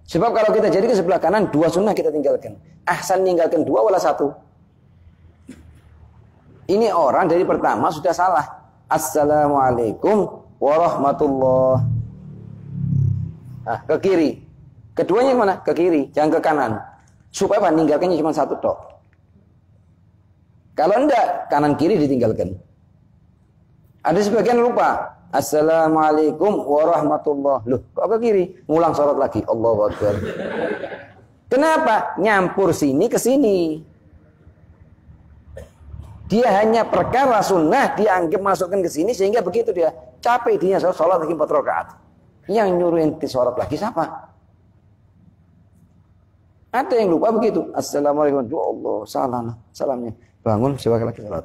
Sebab kalau kita jadi ke sebelah kanan, 2 sunnah kita tinggalkan. Ahsan meninggalkan 2 wala 1. Ini orang dari pertama sudah salah. Assalamualaikum warahmatullah. Nah, ke kiri. Keduanya mana? Ke kiri, jangan ke kanan. Supaya meninggalkannya cuma 1 tok. Kalau enggak, kanan kiri ditinggalkan. Ada sebagian lupa. Assalamualaikum warahmatullah. Loh, kok ke kiri? Ngulang sholat lagi. Allahu Akbar. Kenapa? Nyampur sini ke sini. Dia hanya perkara sunnah dianggap masukkan ke sini sehingga begitu dia capek dia sholat lagi 4 rakaat. Yang nyuruh enti sholat lagi siapa? Ada yang lupa begitu. Assalamualaikum. Ya Allah, salamnya. Bangun, silakan lagi sholat.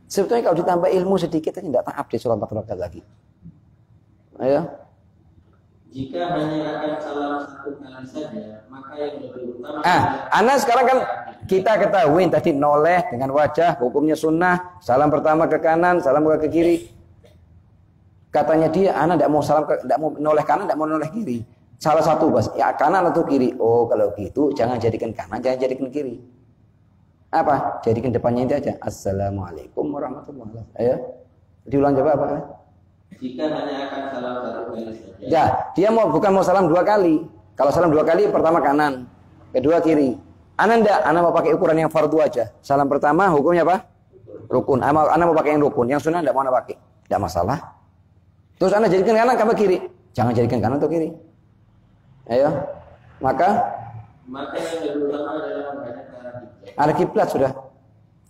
Sebetulnya kalau ditambah ilmu sedikit aja tidak taat dia sholat 4 rakaat lagi. Ayo. Jika hanya akan salam 1 kali saja, maka yang lebih utama. Anak sekarang kan kita ketahui tadi noleh dengan wajah, hukumnya sunnah. Salam pertama ke kanan, salam ke kiri. Katanya dia, anak tidak mau salam, tidak mau noleh kanan, tidak mau noleh kiri. Salah satu bas, ya kanan atau kiri. Oh kalau gitu jangan jadikan kanan, jangan jadikan kiri. Apa? Jadikan depannya itu aja. Assalamualaikum warahmatullahi wabarakatuh. Ayo. Diulang coba apa? Jika hanya akan salam 1 kali saja. Ya, dia bukan mau salam 2 kali. Kalau salam 2 kali, pertama kanan, kedua kiri. Ana mau pakai ukuran yang fardu aja. Salam pertama hukumnya apa? Rukun. Ana mau pakai yang rukun. Yang sunnah tidak mau ana pakai. Tidak masalah. Terus ana jadikan kanan apa kiri? Jangan jadikan kanan atau kiri. Ayo. Maka yang lebih utama adalah menghadap ada kiblat sudah.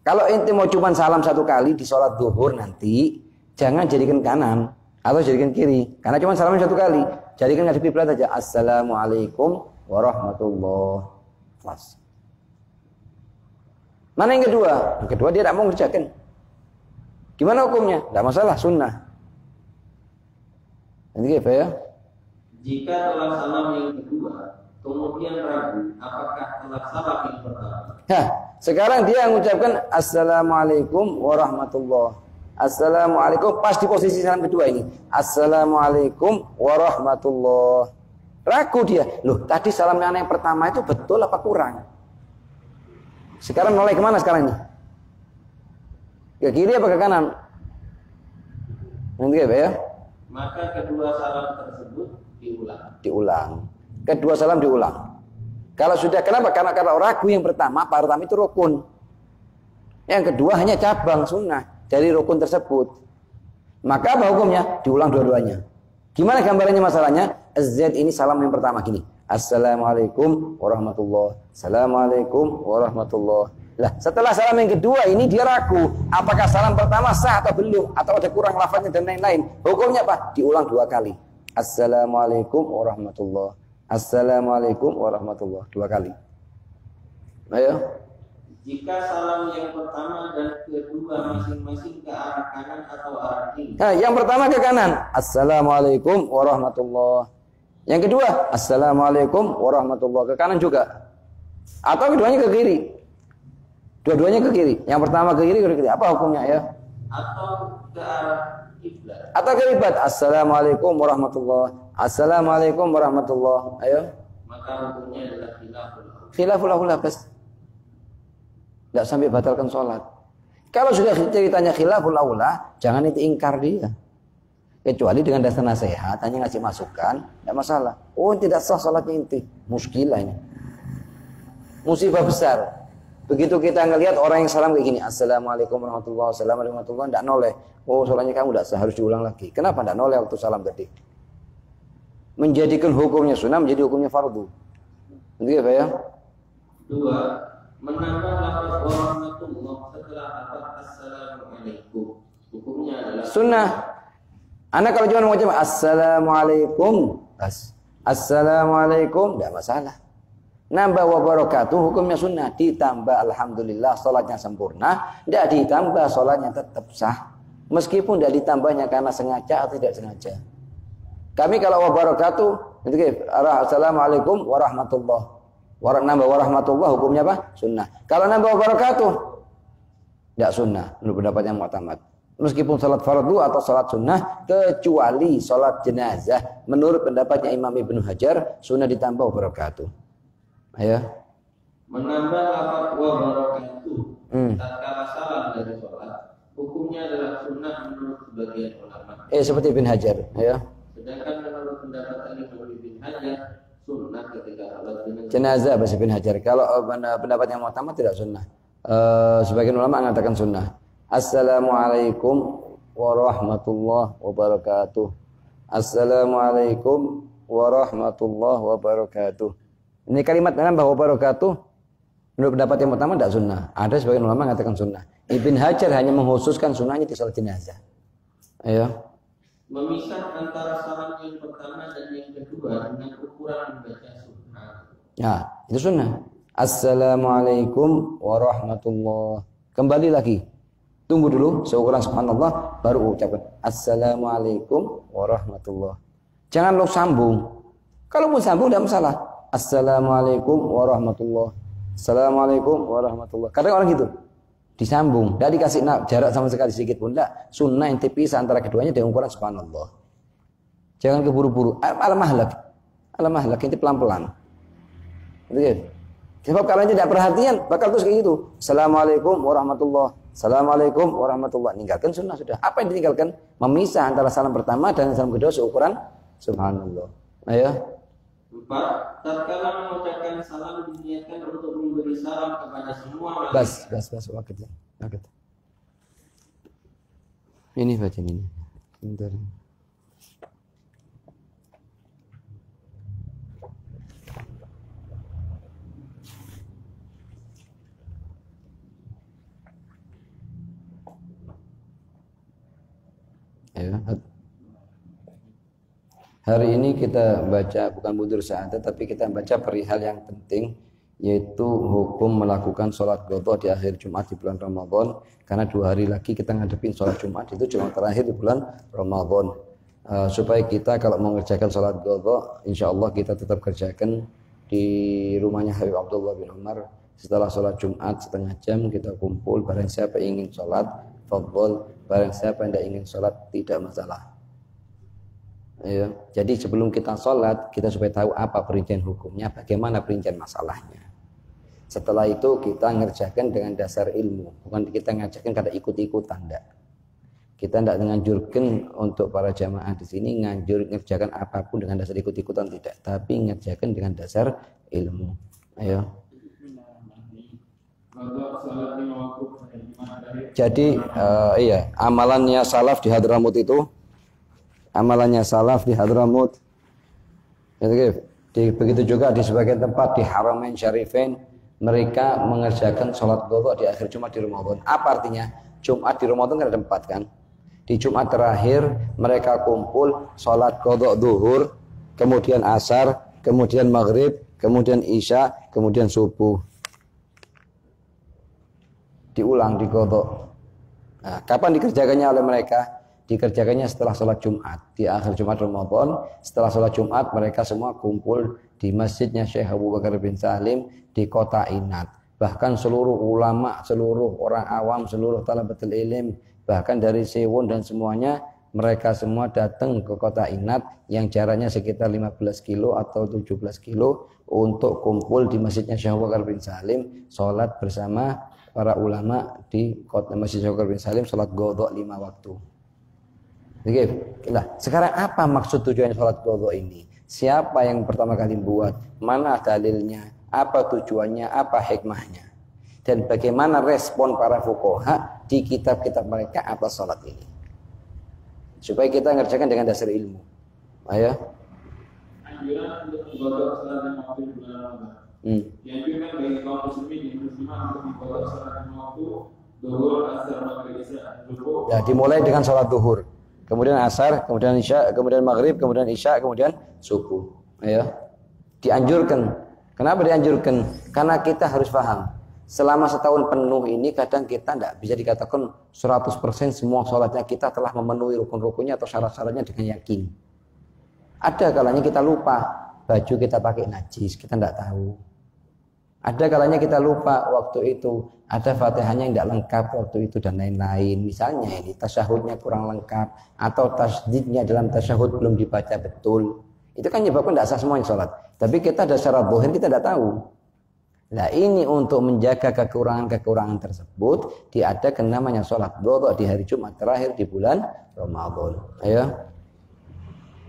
Kalau ente mau cuma salam 1 kali di sholat zuhur nanti, jangan jadikan kanan atau jadikan kiri. Karena cuma salam 1 kali, jadikan ngadep kiblat aja. Assalamualaikum warahmatullahi wabarakatuh. Mana yang kedua? Yang kedua dia tidak mau ngerjakan. Gimana hukumnya? Tidak masalah, sunnah. Nanti apa ya? Jika telah salam yang kedua, kemudian ragu, apakah telah salam yang pertama? Sekarang dia mengucapkan Assalamualaikum warahmatullahi. Assalamualaikum pas di posisi salam kedua ini. Assalamualaikum warahmatullahi. Ragu dia. Loh, tadi salamnya yang pertama itu betul apa kurang? Sekarang noleh kemana sekarang ini? Ke kiri apa ke kanan? Nanti apa ya? Maka kedua salam tersebut diulang. Kedua salam diulang. Kalau sudah, kenapa? Karena kalau ragu yang pertama itu rukun. Yang kedua hanya cabang sunnah dari rukun tersebut. Maka apa hukumnya? Diulang dua-duanya. Gimana gambarannya masalahnya? Az-Z ini salam yang pertama gini. Assalamualaikum warahmatullahi. Assalamualaikum warahmatullahi. Lah, setelah salam yang kedua ini dia ragu. Apakah salam pertama sah atau belum? Atau ada kurang lafaznya dan lain-lain. Hukumnya apa? Diulang 2 kali. Assalamualaikum warahmatullahi. Assalamualaikum warahmatullahi. 2 kali. Ayo. Jika salam yang pertama dan kedua masing-masing ke arah kanan atau arah kiri. Yang pertama ke kanan. Assalamualaikum warahmatullahi. Yang kedua, Assalamualaikum warahmatullahi. Ke kanan juga. Atau keduanya ke kiri. Dua-duanya ke kiri. Yang pertama ke kiri, ke kiri. Apa hukumnya ya? Atau ke arah kiblat. Atau ke kiblat. Assalamualaikum warahmatullahi. Assalamualaikum warahmatullahi. Ayo. Maka hukumnya adalah khilaful aula bas. Tidak sampai batalkan sholat. Kalau sudah ceritanya khilaful aula, jangan itu ingkar dia. Kecuali dengan dasar nasihat, hanya ngasih masukan, tidak masalah. Oh, tidak sah sholatnya inti. Muskilah ini. Musibah besar. Begitu kita ngelihat orang yang salam kayak gini, Assalamualaikum warahmatullahi wabarakatuh, Assalamualaikum warahmatullahi wabarakatuh, tidak noleh. Oh, sholatnya kamu tidak sah, harus diulang lagi. Kenapa tidak noleh waktu salam tadi? Menjadikan hukumnya sunnah menjadi hukumnya fardu. Nanti apa ya? 2. Menambah lafaz warahmatullah setelah lafaz assalamualaikum. Hukumnya adalah sunnah. Anak kalau cuma mengucap assalamualaikum, assalamualaikum, tidak masalah. Nambah wa barakatuh hukumnya sunnah. Ditambah alhamdulillah sholatnya sempurna. Tidak ditambah sholatnya tetap sah. Meskipun tidak ditambahnya karena sengaja atau tidak sengaja. Kami kalau wa barakatuh, assalamualaikum warahmatullah. Nambah warahmatullah hukumnya apa? Sunnah. Kalau nambah wa barakatuh, Tidak sunnah menurut pendapat yang mu'tamad. Meskipun salat fardu atau salat sunnah, kecuali salat jenazah menurut pendapatnya Imam Ibnu Hajar sunnah ditambah wabarakatuh. Ayo. Menambah lafaz wabarakatuh tatkala salam dari salat, hukumnya adalah sunnah menurut sebagian ulama. Seperti Ibnu Hajar, ya. Sedangkan menurut pendapat Imam Ibnu Hajar sunnah ketika salat jenazah bahasa Ibnu Hajar. Kalau pendapat yang mu'tamad tidak sunnah. Sebagian ulama mengatakan sunnah. Assalamualaikum warahmatullahi wabarakatuh. Assalamualaikum warahmatullahi wabarakatuh. Ini kalimat menambah wabarakatuh menurut pendapat yang pertama tidak sunnah. Ada sebagian ulama mengatakan sunnah. Ibn Hajar hanya mengkhususkan sunnahnya di salat jenazah. Ayo. Memisah antara salam yang pertama dan yang kedua dengan ukuran membaca sunnah. Ya, itu sunnah. Assalamualaikum warahmatullahi. Kembali lagi. Tunggu dulu seukuran subhanallah baru ucapkan assalamualaikum warahmatullahi. Jangan lo sambung. Kalau mau sambung tidak masalah. Assalamualaikum warahmatullahi. Assalamualaikum warahmatullahi. Kadang orang gitu disambung, tidak dikasih jarak sama sekali sedikit pun tidak. Sunnah yang terpisah antara keduanya dengan ukuran subhanallah. Jangan keburu-buru. Al-mahlak itu pelan-pelan. Gitu. Sebab kalau tidak perhatian bakal terus kayak gitu. Assalamualaikum warahmatullahi. Assalamualaikum warahmatullahi. Ninggalkan sunnah sudah. Apa yang ditinggalkan? Memisah antara salam pertama dan salam kedua seukuran subhanallah. Ayo. 4. Tatkala mengucapkan salam diniatkan untuk memberi salam kepada semua. Bas waktu. Ini baca ini. Bentar. Ya. Hari ini kita baca bukan budur sa'adat, tapi kita baca perihal yang penting, yaitu hukum melakukan sholat qadha di akhir Jumat di bulan Ramadan. Karena 2 hari lagi kita ngadepin sholat Jumat, itu Jumat terakhir di bulan Ramadan. Supaya kita kalau mengerjakan sholat qadha, insya Allah kita tetap kerjakan di rumahnya Habib Abdullah bin Umar. Setelah sholat Jumat setengah jam kita kumpul, barang siapa ingin sholat fadhol, barang siapa yang tidak ingin sholat tidak masalah. Ya, jadi sebelum kita sholat kita supaya tahu apa perincian hukumnya, bagaimana perincian masalahnya. Setelah itu kita ngerjakan dengan dasar ilmu, bukan kita ngerjakan karena ikut-ikutan. Enggak. Kita tidak menganjurkan untuk para jamaah di sini ngerjakan apapun dengan dasar ikut-ikutan, tidak, tapi ngerjakan dengan dasar ilmu. Ayo. Jadi amalannya salaf di Hadramut itu, begitu juga di sebagian tempat di Haramain Syarifain mereka mengerjakan sholat qadha di akhir Jumat di Ramadan. Apa artinya? Jumat di Ramadan kan ada 4 kan? Di Jumat terakhir mereka kumpul sholat qadha zuhur, kemudian asar, kemudian maghrib, kemudian isya, kemudian subuh. Diulang di qadha. Nah, kapan dikerjakannya oleh mereka? Dikerjakannya setelah sholat Jumat di akhir Jumat Ramadan. Setelah sholat Jumat mereka semua kumpul di masjidnya Syekh Abu Bakar bin Salim di kota Inat. Bahkan seluruh ulama, seluruh orang awam, seluruh talabatul ilm, bahkan dari Sewon dan semuanya, mereka semua datang ke kota Inat yang jaraknya sekitar 15 kilo atau 17 kilo untuk kumpul di masjidnya Syekh Abu Bakar bin Salim, sholat bersama para ulama di kota Masjid Syekh Abu Bakar bin Salim, sholat qadha 5 waktu. Nah, sekarang apa maksud tujuan sholat qadha ini? Siapa yang pertama kali buat? Mana dalilnya? Apa tujuannya? Apa hikmahnya? Dan bagaimana respon para fuqaha di kitab-kitab mereka atas sholat ini? Supaya kita ngerjakan dengan dasar ilmu. Ayo. Anjuran untuk mengqadha salat yang waktu di bulan Ramadan. Dianjurkan bagi kaum muslimin di muslimah untuk mengqadha salat yang waktu zuhur, asar, maghrib, isya, subuh. Ya, dimulai dengan sholat zuhur, kemudian asar, kemudian isya, kemudian maghrib, kemudian isya, kemudian subuh. Ya. Dianjurkan. Kenapa dianjurkan? Karena kita harus paham. Selama setahun penuh ini kadang kita tidak bisa dikatakan 100% semua sholatnya kita telah memenuhi rukun-rukunnya atau syarat-syaratnya dengan yakin. Ada kalanya kita lupa, baju kita pakai najis, kita tidak tahu. Ada kalanya kita lupa waktu itu, ada Fatihahnya yang tidak lengkap waktu itu dan lain-lain. Misalnya ini tasyahudnya kurang lengkap atau tasdidnya dalam tasyahud belum dibaca betul. Itu kan menyebabkan tidak sah semuanya sholat. Tapi kita ada secara zahir kita tidak tahu. Nah ini untuk menjaga kekurangan-kekurangan tersebut diadakan namanya sholat dodok di hari Jumat terakhir di bulan Ramadan. Ayo.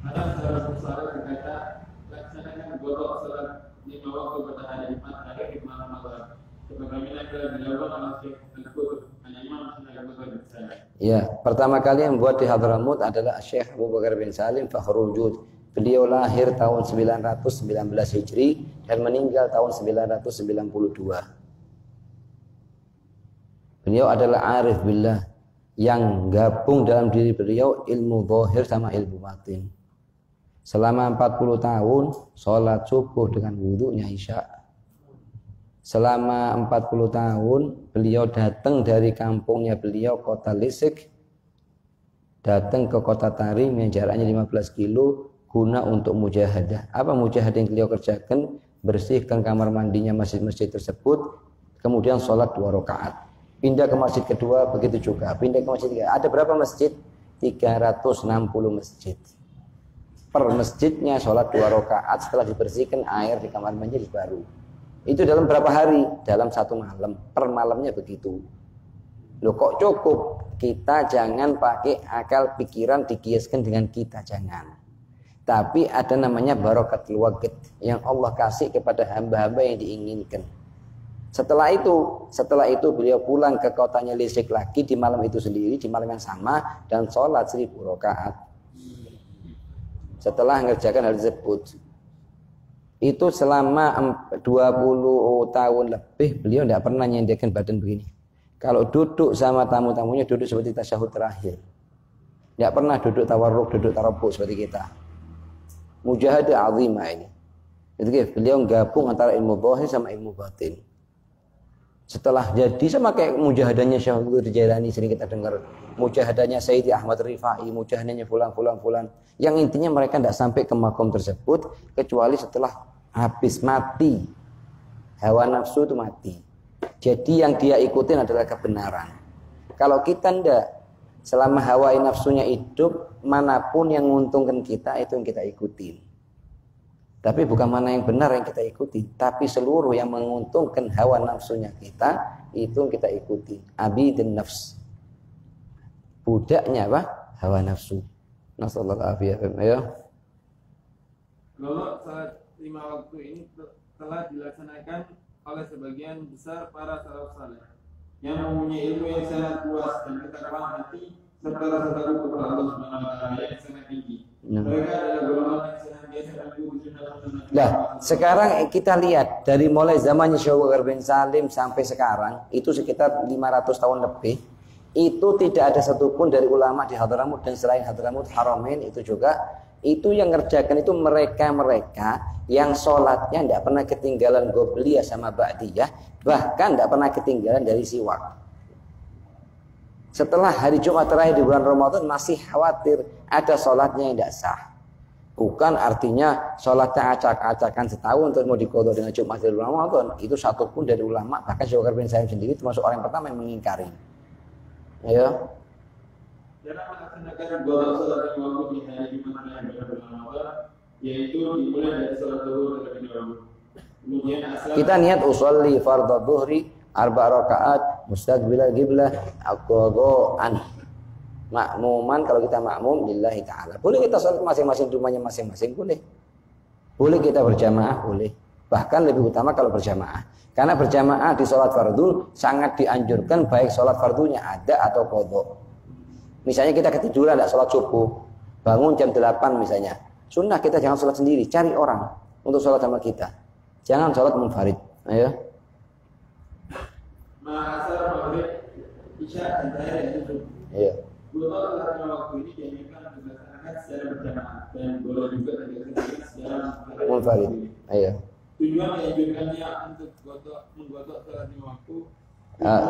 Ada salah satu berkata laksanakan dodok sholat 5 waktu pada hari Jumat terakhir di malam Ramadan. Sebagaimana telah dilakukan oleh Syekh Al-Qutb, hanya Imam Syekh Abu Bakar bin Salim. Ya, pertama kali yang buat di Hadramut adalah Syekh Abu Bakar bin Salim Fakhrul Wujud. Beliau lahir tahun 919 Hijri dan meninggal tahun 992. Beliau adalah arif billah yang gabung dalam diri beliau ilmu zahir sama ilmu batin. Selama 40 tahun sholat subuh dengan wudhunya Isya. Selama 40 tahun beliau datang dari kampungnya beliau kota Lisik, datang ke kota Tarim yang jaraknya 15 kilo guna untuk mujahadah. Apa mujahadah yang beliau kerjakan? Bersihkan kamar mandinya masjid-masjid tersebut, kemudian sholat 2 rakaat. Pindah ke masjid kedua, begitu juga. Pindah ke masjid ketiga. Ada berapa masjid? 360 masjid. Per masjidnya sholat 2 rakaat setelah dibersihkan air di kamar mandi baru. Itu dalam berapa hari? Dalam 1 malam. Per malamnya begitu. Loh kok cukup? Kita jangan pakai akal pikiran dikiaskan dengan kita, jangan. Tapi ada namanya barakatul waqt yang Allah kasih kepada hamba-hamba yang diinginkan. Setelah itu beliau pulang ke kotanya Lisik lagi di malam itu sendiri, di malam yang sama dan sholat 1000 rakaat. Setelah mengerjakan hal tersebut, itu selama 20 tahun lebih beliau tidak pernah nyendekin badan begini. Kalau duduk sama tamu-tamunya duduk seperti tasyahud terakhir. Tidak pernah duduk tawarruk, duduk tarabuk seperti kita. Mujahadah azimah ini. Itu beliau gabung antara ilmu zahir sama ilmu batin. Setelah jadi sama kayak mujahadahnya Syekh Abdul Jailani sering kita dengar, mujahadahnya Sayyidi Ahmad Rifai, mujahadahnya fulan. Yang intinya mereka tidak sampai ke makom tersebut kecuali setelah habis mati. Hawa nafsu itu mati. Jadi yang dia ikutin adalah kebenaran. Kalau kita tidak, selama hawa nafsunya hidup, manapun yang menguntungkan kita itu yang kita ikutin. Tapi bukan mana yang benar yang kita ikuti, tapi seluruh yang menguntungkan hawa nafsunya kita itu yang kita ikuti. Abidun nafs. Budaknya apa? Hawa nafsu. Nasallallahu alaihi wasallam. Ayo. Kalau salat 5 waktu ini telah dilaksanakan oleh sebagian besar para salaf saleh yang mempunyai ilmu yang sangat luas dan ketakwaan hati serta rasa takut kepada Allah Subhanahu wa taala yang sangat tinggi. Mereka adalah golongan yang senantiasa mengikuti sunnah. Nah, sekarang kita lihat dari mulai zamannya Syekh Abu Bakar bin Salim sampai sekarang itu sekitar 500 tahun lebih. Itu tidak ada satupun dari ulama di Hadramut dan selain Hadramut Haramain itu juga itu yang ngerjakan itu mereka yang sholatnya tidak pernah ketinggalan qobliyah sama ba'diyah, bahkan tidak pernah ketinggalan dari siwak. Setelah hari Jumat terakhir di bulan Ramadan masih khawatir ada sholatnya yang tidak sah. Bukan artinya sholatnya acak-acakan setahun terus mau diqodho dengan Jumat di bulan Ramadan. Itu satupun dari ulama, bahkan Syekh Abu Bakar bin Salim sendiri termasuk orang yang pertama yang mengingkari. Ayo. Dalam melaksanakan dua sholat yang waktu di hari Jumat terakhir di bulan Ramadan, yaitu dimulai dari sholat zuhur terlebih dahulu. Kemudian kita niat usolli fardhu dhuhri 4 rakaat mustaqbilal qiblah aqdhaan. Makmuman kalau kita makmum lillahi ta'ala. Boleh kita sholat masing-masing di rumahnya masing-masing, boleh. Boleh kita berjamaah, boleh. Bahkan lebih utama kalau berjamaah. Karena berjamaah di sholat fardu sangat dianjurkan baik sholat fardunya ada atau qadha. Misalnya kita ketiduran tidak sholat subuh, bangun jam 8 misalnya. Sunnah kita jangan sholat sendiri, cari orang untuk sholat sama kita. Jangan sholat munfarid. Ayo. Ma'asar maghrib, isya dan tahiyat dan subuh. Iya. Dua sholat waktu ini dianjurkan dilaksanakan secara berjamaah dan boleh juga dilaksanakan secara munfarid. Ayo. Tujuan dianjurkannya untuk menggodok sholat 5 waktu.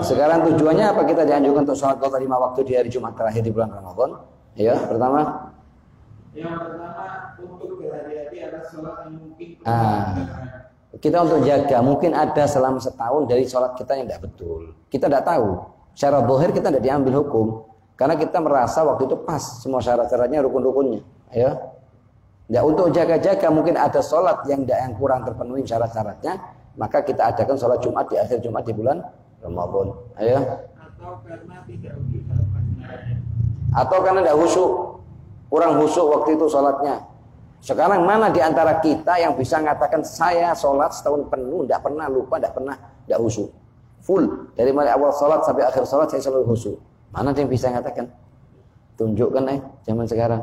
Sekarang tujuannya apa kita dianjurkan untuk sholat qadha 5 waktu di hari Jumat terakhir di bulan Ramadan? Ya, pertama. Yang pertama untuk berhati-hati atas sholat yang mungkin. Kita untuk jaga, mungkin ada selama setahun dari sholat kita yang tidak betul. Kita tidak tahu. Secara zahir kita tidak diambil hukum. Karena kita merasa waktu itu pas semua syarat-syaratnya, rukun-rukunnya. Ya. Ya, untuk jaga-jaga mungkin ada sholat yang kurang terpenuhi syarat-syaratnya, maka kita adakan sholat Jumat di akhir Jumat di bulan Ramadan. Ya. Atau karena tidak atau karena tidak khusyuk, kurang khusyuk waktu itu sholatnya. Sekarang mana di antara kita yang bisa mengatakan saya sholat setahun penuh, tidak pernah lupa, tidak pernah tidak khusyuk, full dari mulai awal sholat sampai akhir sholat saya selalu khusyuk. Mana yang bisa mengatakan? Tunjukkan zaman sekarang.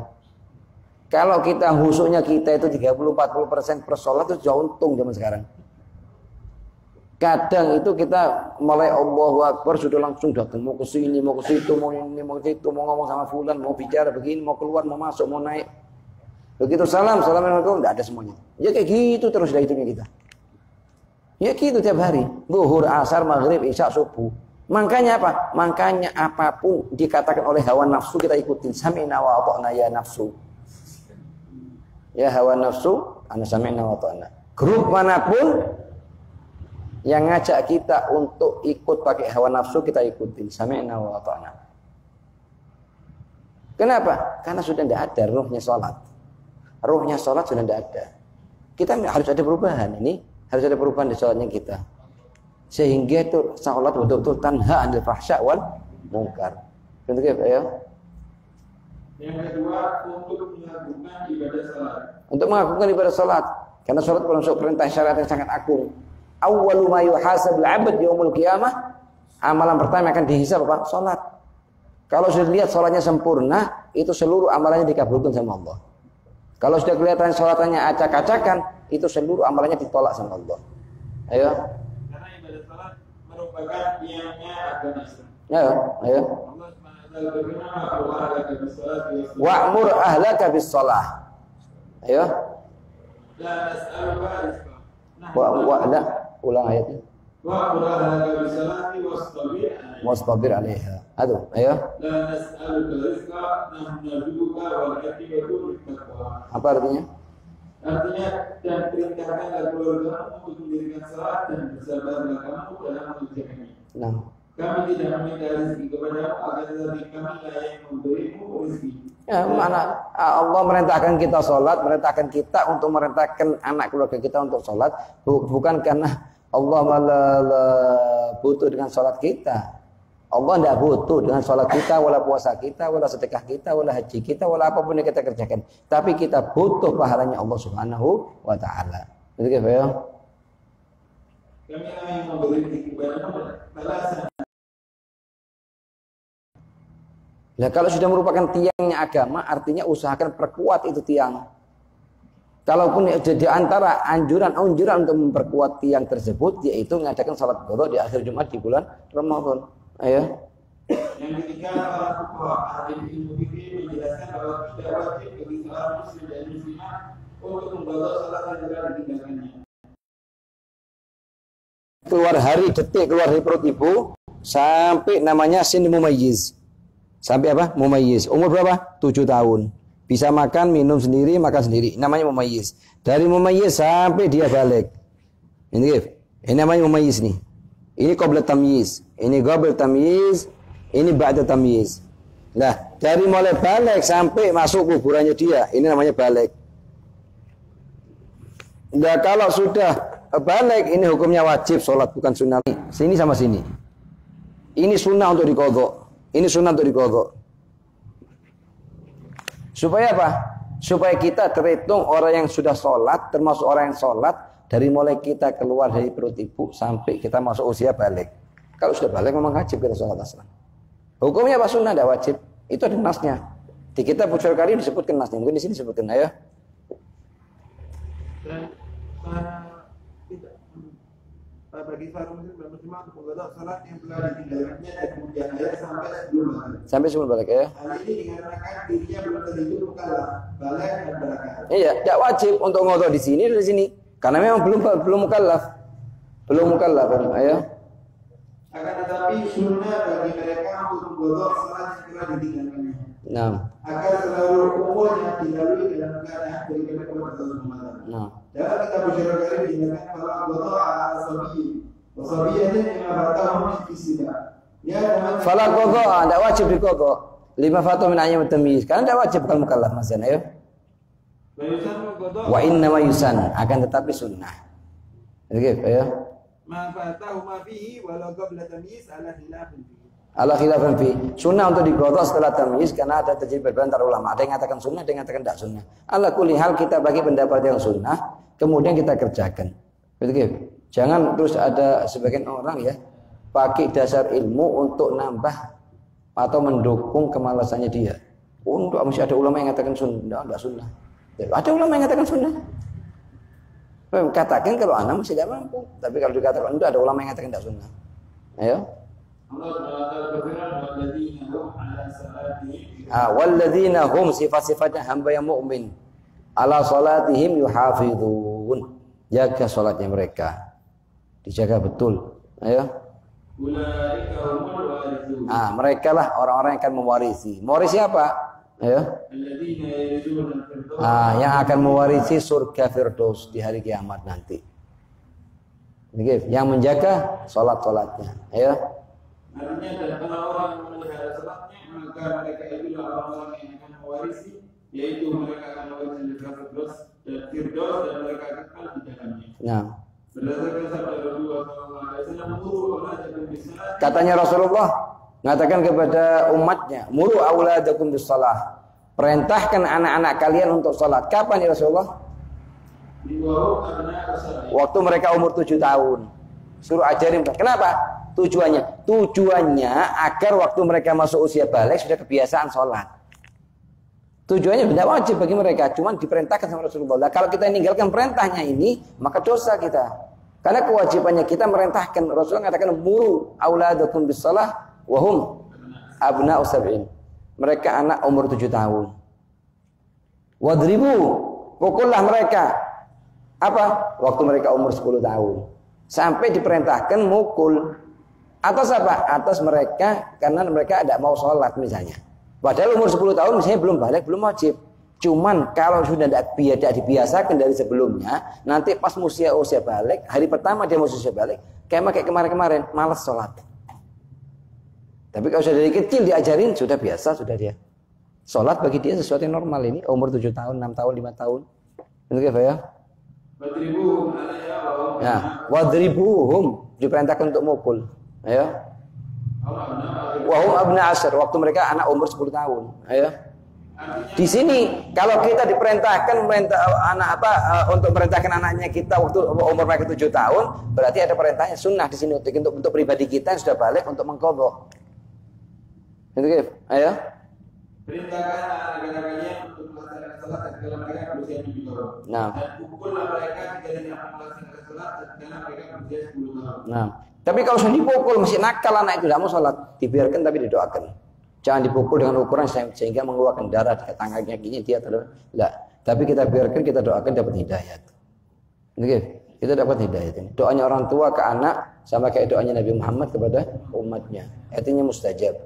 Kalau kita khusyuknya kita itu 30-40% per sholat itu jauh untung zaman sekarang. Kadang itu kita mulai Allahu Akbar sudah langsung datang, mau ke sini, mau ke situ, mau ini, mau ke situ, mau ngomong sama fulan, mau bicara begini, mau keluar, mau masuk, mau naik. Begitu assalamualaikum, tidak ada semuanya. Ya kayak gitu terus dah hitungnya kita. Ya gitu tiap hari. Zuhur, asar, maghrib, isya, subuh. Makanya apa? Makanya apapun dikatakan oleh hawa nafsu kita ikutin. Sami'na wa ata'na ya nafsu. Ya hawa nafsu, ana sami'na wa ata'na. Grup manapun yang ngajak kita untuk ikut pakai hawa nafsu kita ikutin. Sami'na wa ata'na. Kenapa? Karena sudah tidak ada ruhnya sholat. Ruhnya sholat sudah tidak ada. Kita harus ada perubahan. Ini harus ada perubahan di sholatnya kita. Sehingga itu sholat betul-betul tanha anil fahsya wal munkar. Contoh ya. Yang kedua, untuk melakukan ibadah sholat. Untuk melakukan ibadah sholat. Karena sholat termasuk perintah syariat yang sangat agung. Awwalu ma yuhasabul 'abd yaumul qiyamah. Amalan pertama akan dihisab apa? Sholat. Kalau sudah dilihat sholatnya sempurna, itu seluruh amalannya dikabulkan sama Allah. Kalau sudah kelihatan sholatannya acak-acakan, itu seluruh amalannya ditolak sama Allah. Ayo. Karena ibadah sholat merupakan tiangnya agama Islam. Ayo. Allah SWT wa'mur ahlaka bis shalah. Ayo. La nas'aluka rizqa. Wa'la ulang ayatnya. Wa'mur ahlaka bis salati wastabir 'alaiha. Aduh, ayo. La nas'aluka rizqa, nahnu narzuquka wal 'aqibatu lit-taqwa. Apa artinya? Artinya, dan perintahkanlah keluargamu untuk mendirikan salat dan bersabarlah kamu dalam mengerjakannya. Nah. Kami tidak meminta rezeki kepadamu, akan tetapi kami lah yang memberimu rezeki. Ya, mana Allah merintahkan kita sholat, merintahkan kita untuk merintahkan anak keluarga kita untuk sholat, bukan karena Allah malah butuh dengan sholat kita. Allah tidak butuh dengan sholat kita, wala puasa kita, wala sedekah kita, wala haji kita, wala apapun yang kita kerjakan. Tapi kita butuh pahalanya Allah Subhanahu wa Ta'ala. Begitu ya? Kami lah yang memberi rezeki kepadamu balasan. Nah, kalau sudah merupakan tiangnya agama, artinya usahakan perkuat itu tiang. Kalaupun di antara anjuran untuk memperkuat tiang tersebut, yaitu mengadakan salat qadha di akhir Jumat di bulan Ramadan. Ayo. Yang ketiga, para fuqaha ahli ilmu fikih menjelaskan bahwa tidak wajib bagi seorang muslim dan muslimah untuk membawa salat yang telah ditinggalkannya. Keluar hari detik keluar dari perut ibu sampai namanya sin mumayyiz. Sampai apa? Mumayyiz. Umur berapa? 7 tahun. Bisa makan, minum sendiri, makan sendiri. Namanya mumayyiz. Dari mumayyiz sampai dia balik. Ini namanya mumayyiz nih. Ini qabla tamyiz. Ini qabla tamyiz. Ini ba'da tamyiz. Nah, dari mulai balik sampai masuk kuburannya dia. Ini namanya balik. Nah, kalau sudah balik, ini hukumnya wajib sholat, bukan sunnah. Sini sama sini. Ini sunnah untuk diqadha. Ini sunnah untuk diqadha. Supaya apa? Supaya kita terhitung orang yang sudah sholat, termasuk orang yang sholat dari mulai kita keluar dari perut ibu sampai kita masuk usia balik. Kalau sudah balik memang wajib kita sholat aslan. Hukumnya apa? Sunnah, tidak wajib. Itu ada nasnya. Di kitab Fathul Qadir disebutkan nasnya. Mungkin di sini disebutkan. Ayo. Dan bagi para muslim dan muslimah untuk mengqadha salat yang telah ditinggalkannya dan kemudian hari sampai sebelum balik. Sampai sebelum balik ya. Hal ini dikarenakan dirinya belum terhitung mukallaf, balik dan barakah. Iya, tidak wajib untuk ngodok di sini dan di sini. Karena memang belum mukallaf. Belum mukallaf, ayo. Akan tetapi sunnah bagi mereka untuk mengqadha salat yang telah ditinggalkannya. Nah. Agar seluruh umurnya dilalui dalam keadaan beribadah kepada Allah Subhanahu wa taala. Nah. Dalam kitab Busyara Karim dinyatakan kalau qada'a as-sabiy wa sabiyatin lima fatahu min fisida. Ya teman. Fala qada'a, tidak wajib diqadha. Lima fatahu min ayyam tamyiz. Karena tidak wajib kalau mukallaf Mas Zan, ayo. Wa inna ma yusan, akan tetapi sunnah. Oke, ayo. Ma fatahu ma fihi walau qabla tamyiz ala khilafin fihi. Ala khilafan fi. Sunnah untuk diqadha setelah tamyiz karena ada terjadi perbedaan antara ulama. Ada yang mengatakan sunnah, ada yang mengatakan tidak sunnah. Ala kulli hal kita bagi pendapat yang sunnah, kemudian kita kerjakan. Betul. Jangan terus ada sebagian orang ya pakai dasar ilmu untuk nambah atau mendukung kemalasannya dia. Untuk masih ada ulama yang mengatakan sunnah, tidak sunnah. Ada ulama yang mengatakan sunnah. Katakan kalau anak masih tidak mampu, tapi kalau dikatakan itu ada ulama yang mengatakan tidak sunnah. Ayo. Walladzina hum sifat-sifatnya hamba yang mukmin ala salatihim yuhafizun, jaga salatnya mereka dijaga betul. Ayo. Mereka lah orang-orang yang akan mewarisi. Mewarisi apa? Ayo. Yang akan mewarisi surga Firdaus di hari kiamat nanti. Yang menjaga salat-salatnya. Ayo. Artinya dan kalau orang memelihara salatnya maka mereka itu orang-orang yang akan mewarisi, yaitu mereka akan mewarisi Firdaus dan mereka akan di dalamnya. Nah. Berdasarkan sabda Rasulullah SAW, katanya Rasulullah mengatakan kepada umatnya, muru auladakum bis-shalah. Perintahkan anak-anak kalian untuk salat. Kapan ya Rasulullah? Waktu mereka umur 7 tahun. Suruh ajarin. Kenapa? Tujuannya agar waktu mereka masuk usia balik sudah kebiasaan sholat. Tujuannya tidak wajib bagi mereka, cuma diperintahkan sama Rasulullah. Kalau kita meninggalkan perintahnya ini, maka dosa kita. Karena kewajibannya kita merintahkan. Rasulullah mengatakan muru auladakum bis-shalah wa hum abna'u sab'in. Mereka anak umur 7 tahun. Wadribu, pukullah mereka. Apa? Waktu mereka umur 10 tahun. Sampai diperintahkan mukul. Atas apa? Atas mereka karena mereka tidak mau sholat misalnya. Padahal umur 10 tahun misalnya belum balik, belum wajib. Cuman kalau sudah tidak dibiasakan dari sebelumnya, nanti pas usia balik, hari pertama dia mau usia balik, kayak kemarin-kemarin, malas sholat. Tapi kalau sudah dari kecil diajarin, sudah biasa, sudah dia. Sholat bagi dia sesuatu yang normal ini, umur 7 tahun, 6 tahun, 5 tahun. Itu apa ya? Wadribuhum, diperintahkan untuk mukul. Ayo. Wahum abna asar, waktu mereka anak umur 10 tahun. Ayo. Di sini kalau kita diperintahkan untuk merintahkan anaknya kita waktu umur mereka 7 tahun, berarti ada perintahnya sunnah di sini untuk pribadi kita yang sudah balik untuk mengqadha. Itu gitu. Ayo. Perintahkan anak-anak kalian untuk melaksanakan salat ketika mereka berusia 7 tahun. Nah. Dan pukullah mereka jika tidak melaksanakan salat ketika mereka berusia 10 tahun. Nah. Tapi kalau sudah dipukul masih nakal anak itu tidak mau sholat, dibiarkan tapi didoakan. Jangan dipukul dengan ukuran sehingga mengeluarkan darah di tangannya gini dia tidak. Tapi kita biarkan, kita doakan dapat hidayat. Oke, kita dapat hidayat ini. Doanya orang tua ke anak sama kayak doanya Nabi Muhammad kepada umatnya. Artinya mustajab.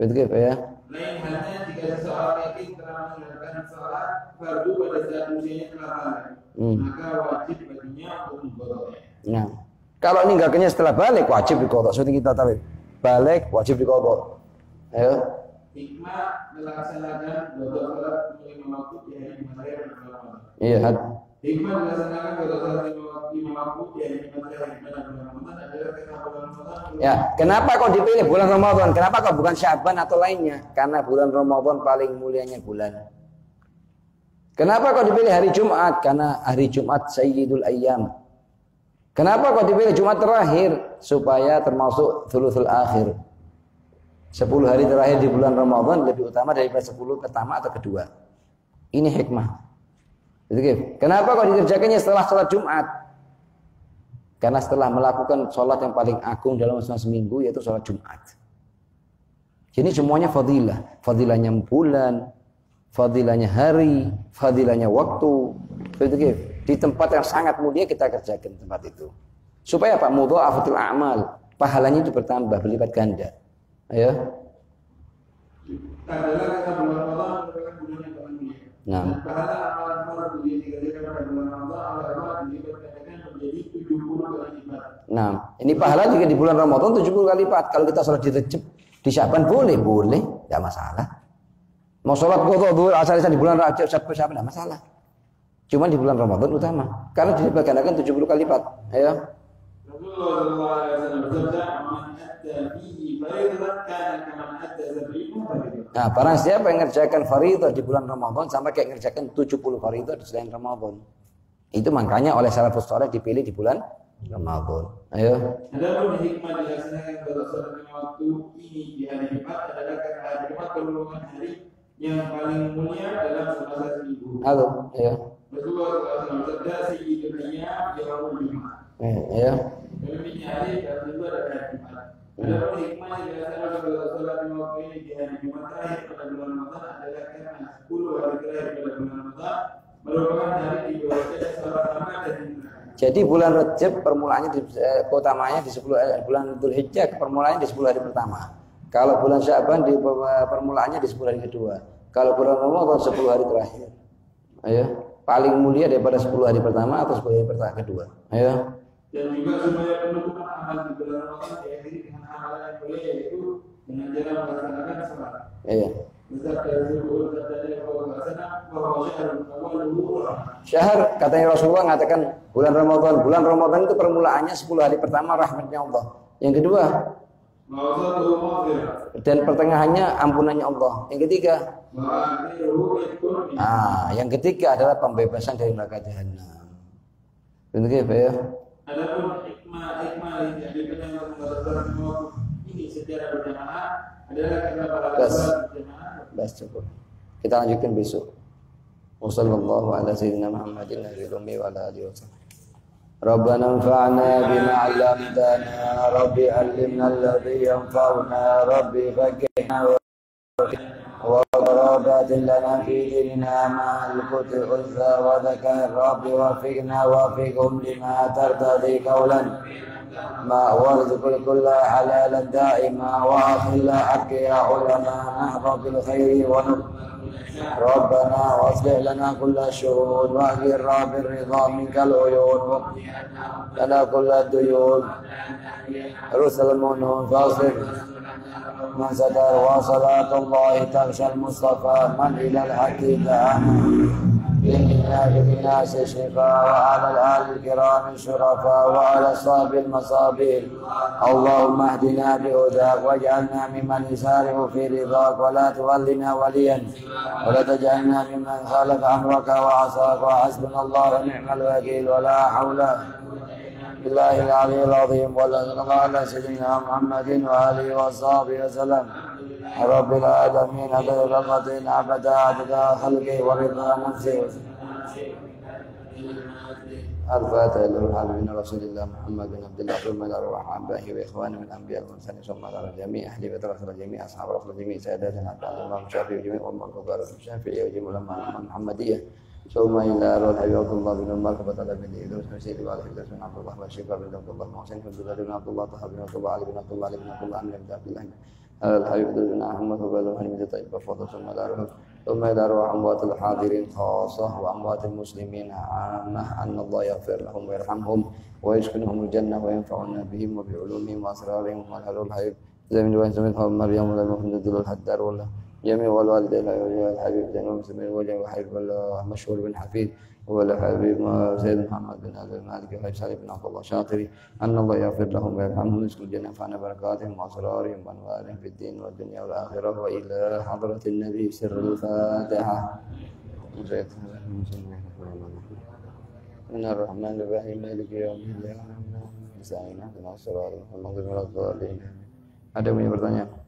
Betul ya? Lain halnya jika seseorang yakin telah menjalankan salat fardu pada saat usianya telah balik, maka wajib baginya untuk mengqadha. Nah. Kalau meninggalkannya setelah balik wajib diqadha. Seperti kita tahu. Balik wajib diqadha. Ayo. Hikmah melaksanakan qadha salat lima waktu di hari Jumat dan Ramadan. Iya. Hikmah melaksanakan qadha salat lima waktu di hari Jumat dan Ramadan adalah karena bulan Ramadan. Ya, kenapa kok dipilih bulan Ramadan? Kenapa kok bukan Sya'ban atau lainnya? Karena bulan Ramadan paling mulianya bulan. Kenapa kok dipilih hari Jumat? Karena hari Jumat Sayyidul Ayyam. Kenapa kok dipilih Jumat terakhir? Supaya termasuk thuluthul akhir. 10 hari terakhir di bulan Ramadan lebih utama daripada 10 pertama atau kedua. Ini hikmah. Kenapa kok dikerjakannya setelah sholat Jumat? Karena setelah melakukan sholat yang paling agung dalam seminggu yaitu sholat Jumat. Jadi semuanya fadilah. Fadilahnya bulan, fadilahnya hari, fadilahnya waktu. Di tempat yang sangat mulia kita kerjakan tempat itu. Supaya apa? Mudha'afatul a'mal. Pahalanya itu bertambah, berlipat ganda. Ayo. adalah kata bulan Ramadan merupakan bulan yang paling mulia. Nah, Pahala amalan fardu yang dikerjakan pada bulan Ramadan adalah dilipat-gandakan menjadi 70 kali lipat. nah, ini pahala juga di bulan Ramadan 70 kali lipat. Kalau kita sholat di Rejab, di Syaban boleh, enggak masalah. Mau sholat dhuhr, asar di bulan Rajab, Syaban enggak masalah. Cuma di bulan Ramadan utama, karena dilipat-gandakan 70 kali lipat. Ayo. Rasulullah sallallahu alaihi wasallam bersabda, "Man adda fihi fariidatan kana kaman adda 70 fariidatan." Nah, barang siapa yang mengerjakan fariidhah di bulan Ramadan sampai kayak mengerjakan 70 fariidhah di selain Ramadan. Itu makanya oleh salafus saleh dipilih di bulan Ramadan. Ayo. Adapun hikmah dilaksanakan pada sholat lima waktu ini di hari Jumat adalah karena hari Jumat merupakan hari yang paling mulia dalam semasa seminggu. Halo, ayo. Rasulullah SAW bersabda, "Sayyidul ayyam yaumul Jumat." Ayo. Pemimpinnya hari dan itu adalah hari Jumat. Adapun hikmah yang dilaksanakan pada sholat lima waktu ini di hari Jumat terakhir pada bulan Ramadan adalah karena 10 hari terakhir pada bulan Ramadan merupakan hari dibawanya sholat Ramadan dan Jadi bulan Rajab permulaannya keutamanya di 10 bulan Dzulhijjah permulaannya di 10 hari pertama. Kalau bulan Sya'ban di permulaannya di 10 hari kedua. Kalau bulan Ramadan 10 hari terakhir. Ayo, paling mulia daripada 10 hari pertama atau 10 hari pertama kedua. Ayo. dan juga supaya penutupan amal di bulan Ramadan diakhiri dengan amalan yang mulia yaitu dengan jalan melaksanakan salat. Iya. Bersabda Rasulullah bahwa Syahr katanya Rasulullah mengatakan bulan Ramadan. Bulan Ramadan itu permulaannya 10 hari pertama rahmatnya Allah. Yang kedua dan pertengahannya ampunannya Allah. Yang ketiga yang ketiga adalah pembebasan dari neraka jahanam. Begitu ya? Adapun hikmah yang dihadirkan dalam sholat ini secara berjamaah adalah karena para sholat berjamaah. Bas cukup. Kita lanjutkan besok. Wassallallahu ala sayyidina Muhammadin nabiyil ummi wa ala alihi wasallam. Rabbana anfa'na bima 'allamtana, rabbi 'allimna alladhi yanfa'una, rabbi faqqihna wa qarabatin lana fi dinina ma'al qut'i unsa wa dzakar, rabbi wafiqna wafiqhum lima tartadi qawlan ma warzuqul kulla halalan da'ima wa akhilla aqiya ulama nahra bil khairi wa nur ربنا واصلح لنا كل الشؤون واغفر بالرضا منك العيون لنا كل الديون رسل المنون فاصلح من ستر وصلاة الله تغشى المصطفى من إلى الحق دعانا للناس الشفاء وعلى الآل الكرام الشرفاء وعلى الصحب المصابيح اللهم اهدنا بهداك واجعلنا ممن يسارع في رضاك ولا تولنا وليا ولا تجعلنا ممن خالف أمرك وعصاك وحسبنا الله ونعم الوكيل ولا حول بالله العلي العظيم ولا على سيدنا محمد وآله وصحبه وسلم رب العالمين عدد رحمتين عبدا عدد خلقه ورضا نفسه الفاتحة للحبيب رسول الله محمد بن عبد الله ثم إلى أرواح آبائه وإخوانه من الأنبياء والمرسلين ثم إلى جميع أهل بيت رسول جميع أصحاب رسول جميع ساداتنا حتى الإمام الشافعي وجميع أمة الكبار الشافعي وجميع الأمة المحمدية ثم إلى أرواح الحبيب عبد الله بن عمر فبطل بن إدريس وسيد والد بن عبد الله والشيخ بن عبد الله محسن بن زبير بن عبد الله طه بن عبد الله علي بن عبد الله علي بن عبد الله عمرو بن عبد الله الحبيب بن أحمد وبلغ من طيب وفضل ثم إلى أرواح أموات الحاضرين خاصة وأموات المسلمين عامة أن الله يغفر لهم ويرحمهم ويسكنهم الجنة وينفعنا بهم وبعلومهم وأسرارهم والحلول الحبيب زي من وين سميتهم مريم ولا محمد الحدار ولا جميع والوالدين الحبيب زين المسلمين وجميع الحبيب مشهور بن حفيد ولا حبيب سيد محمد بن عبد المالك وحبيب سالم بن عبد الله شاطري أن الله يغفر لهم ويرحمهم ويسكن الجنة وينفعنا بركاتهم وأسرارهم وأنوارهم في الدين والدنيا والآخرة وإلى حضرة النبي سر الفاتحة. من الرحمن الرحيم مالك يوم الدين. Ada yang punya pertanyaan?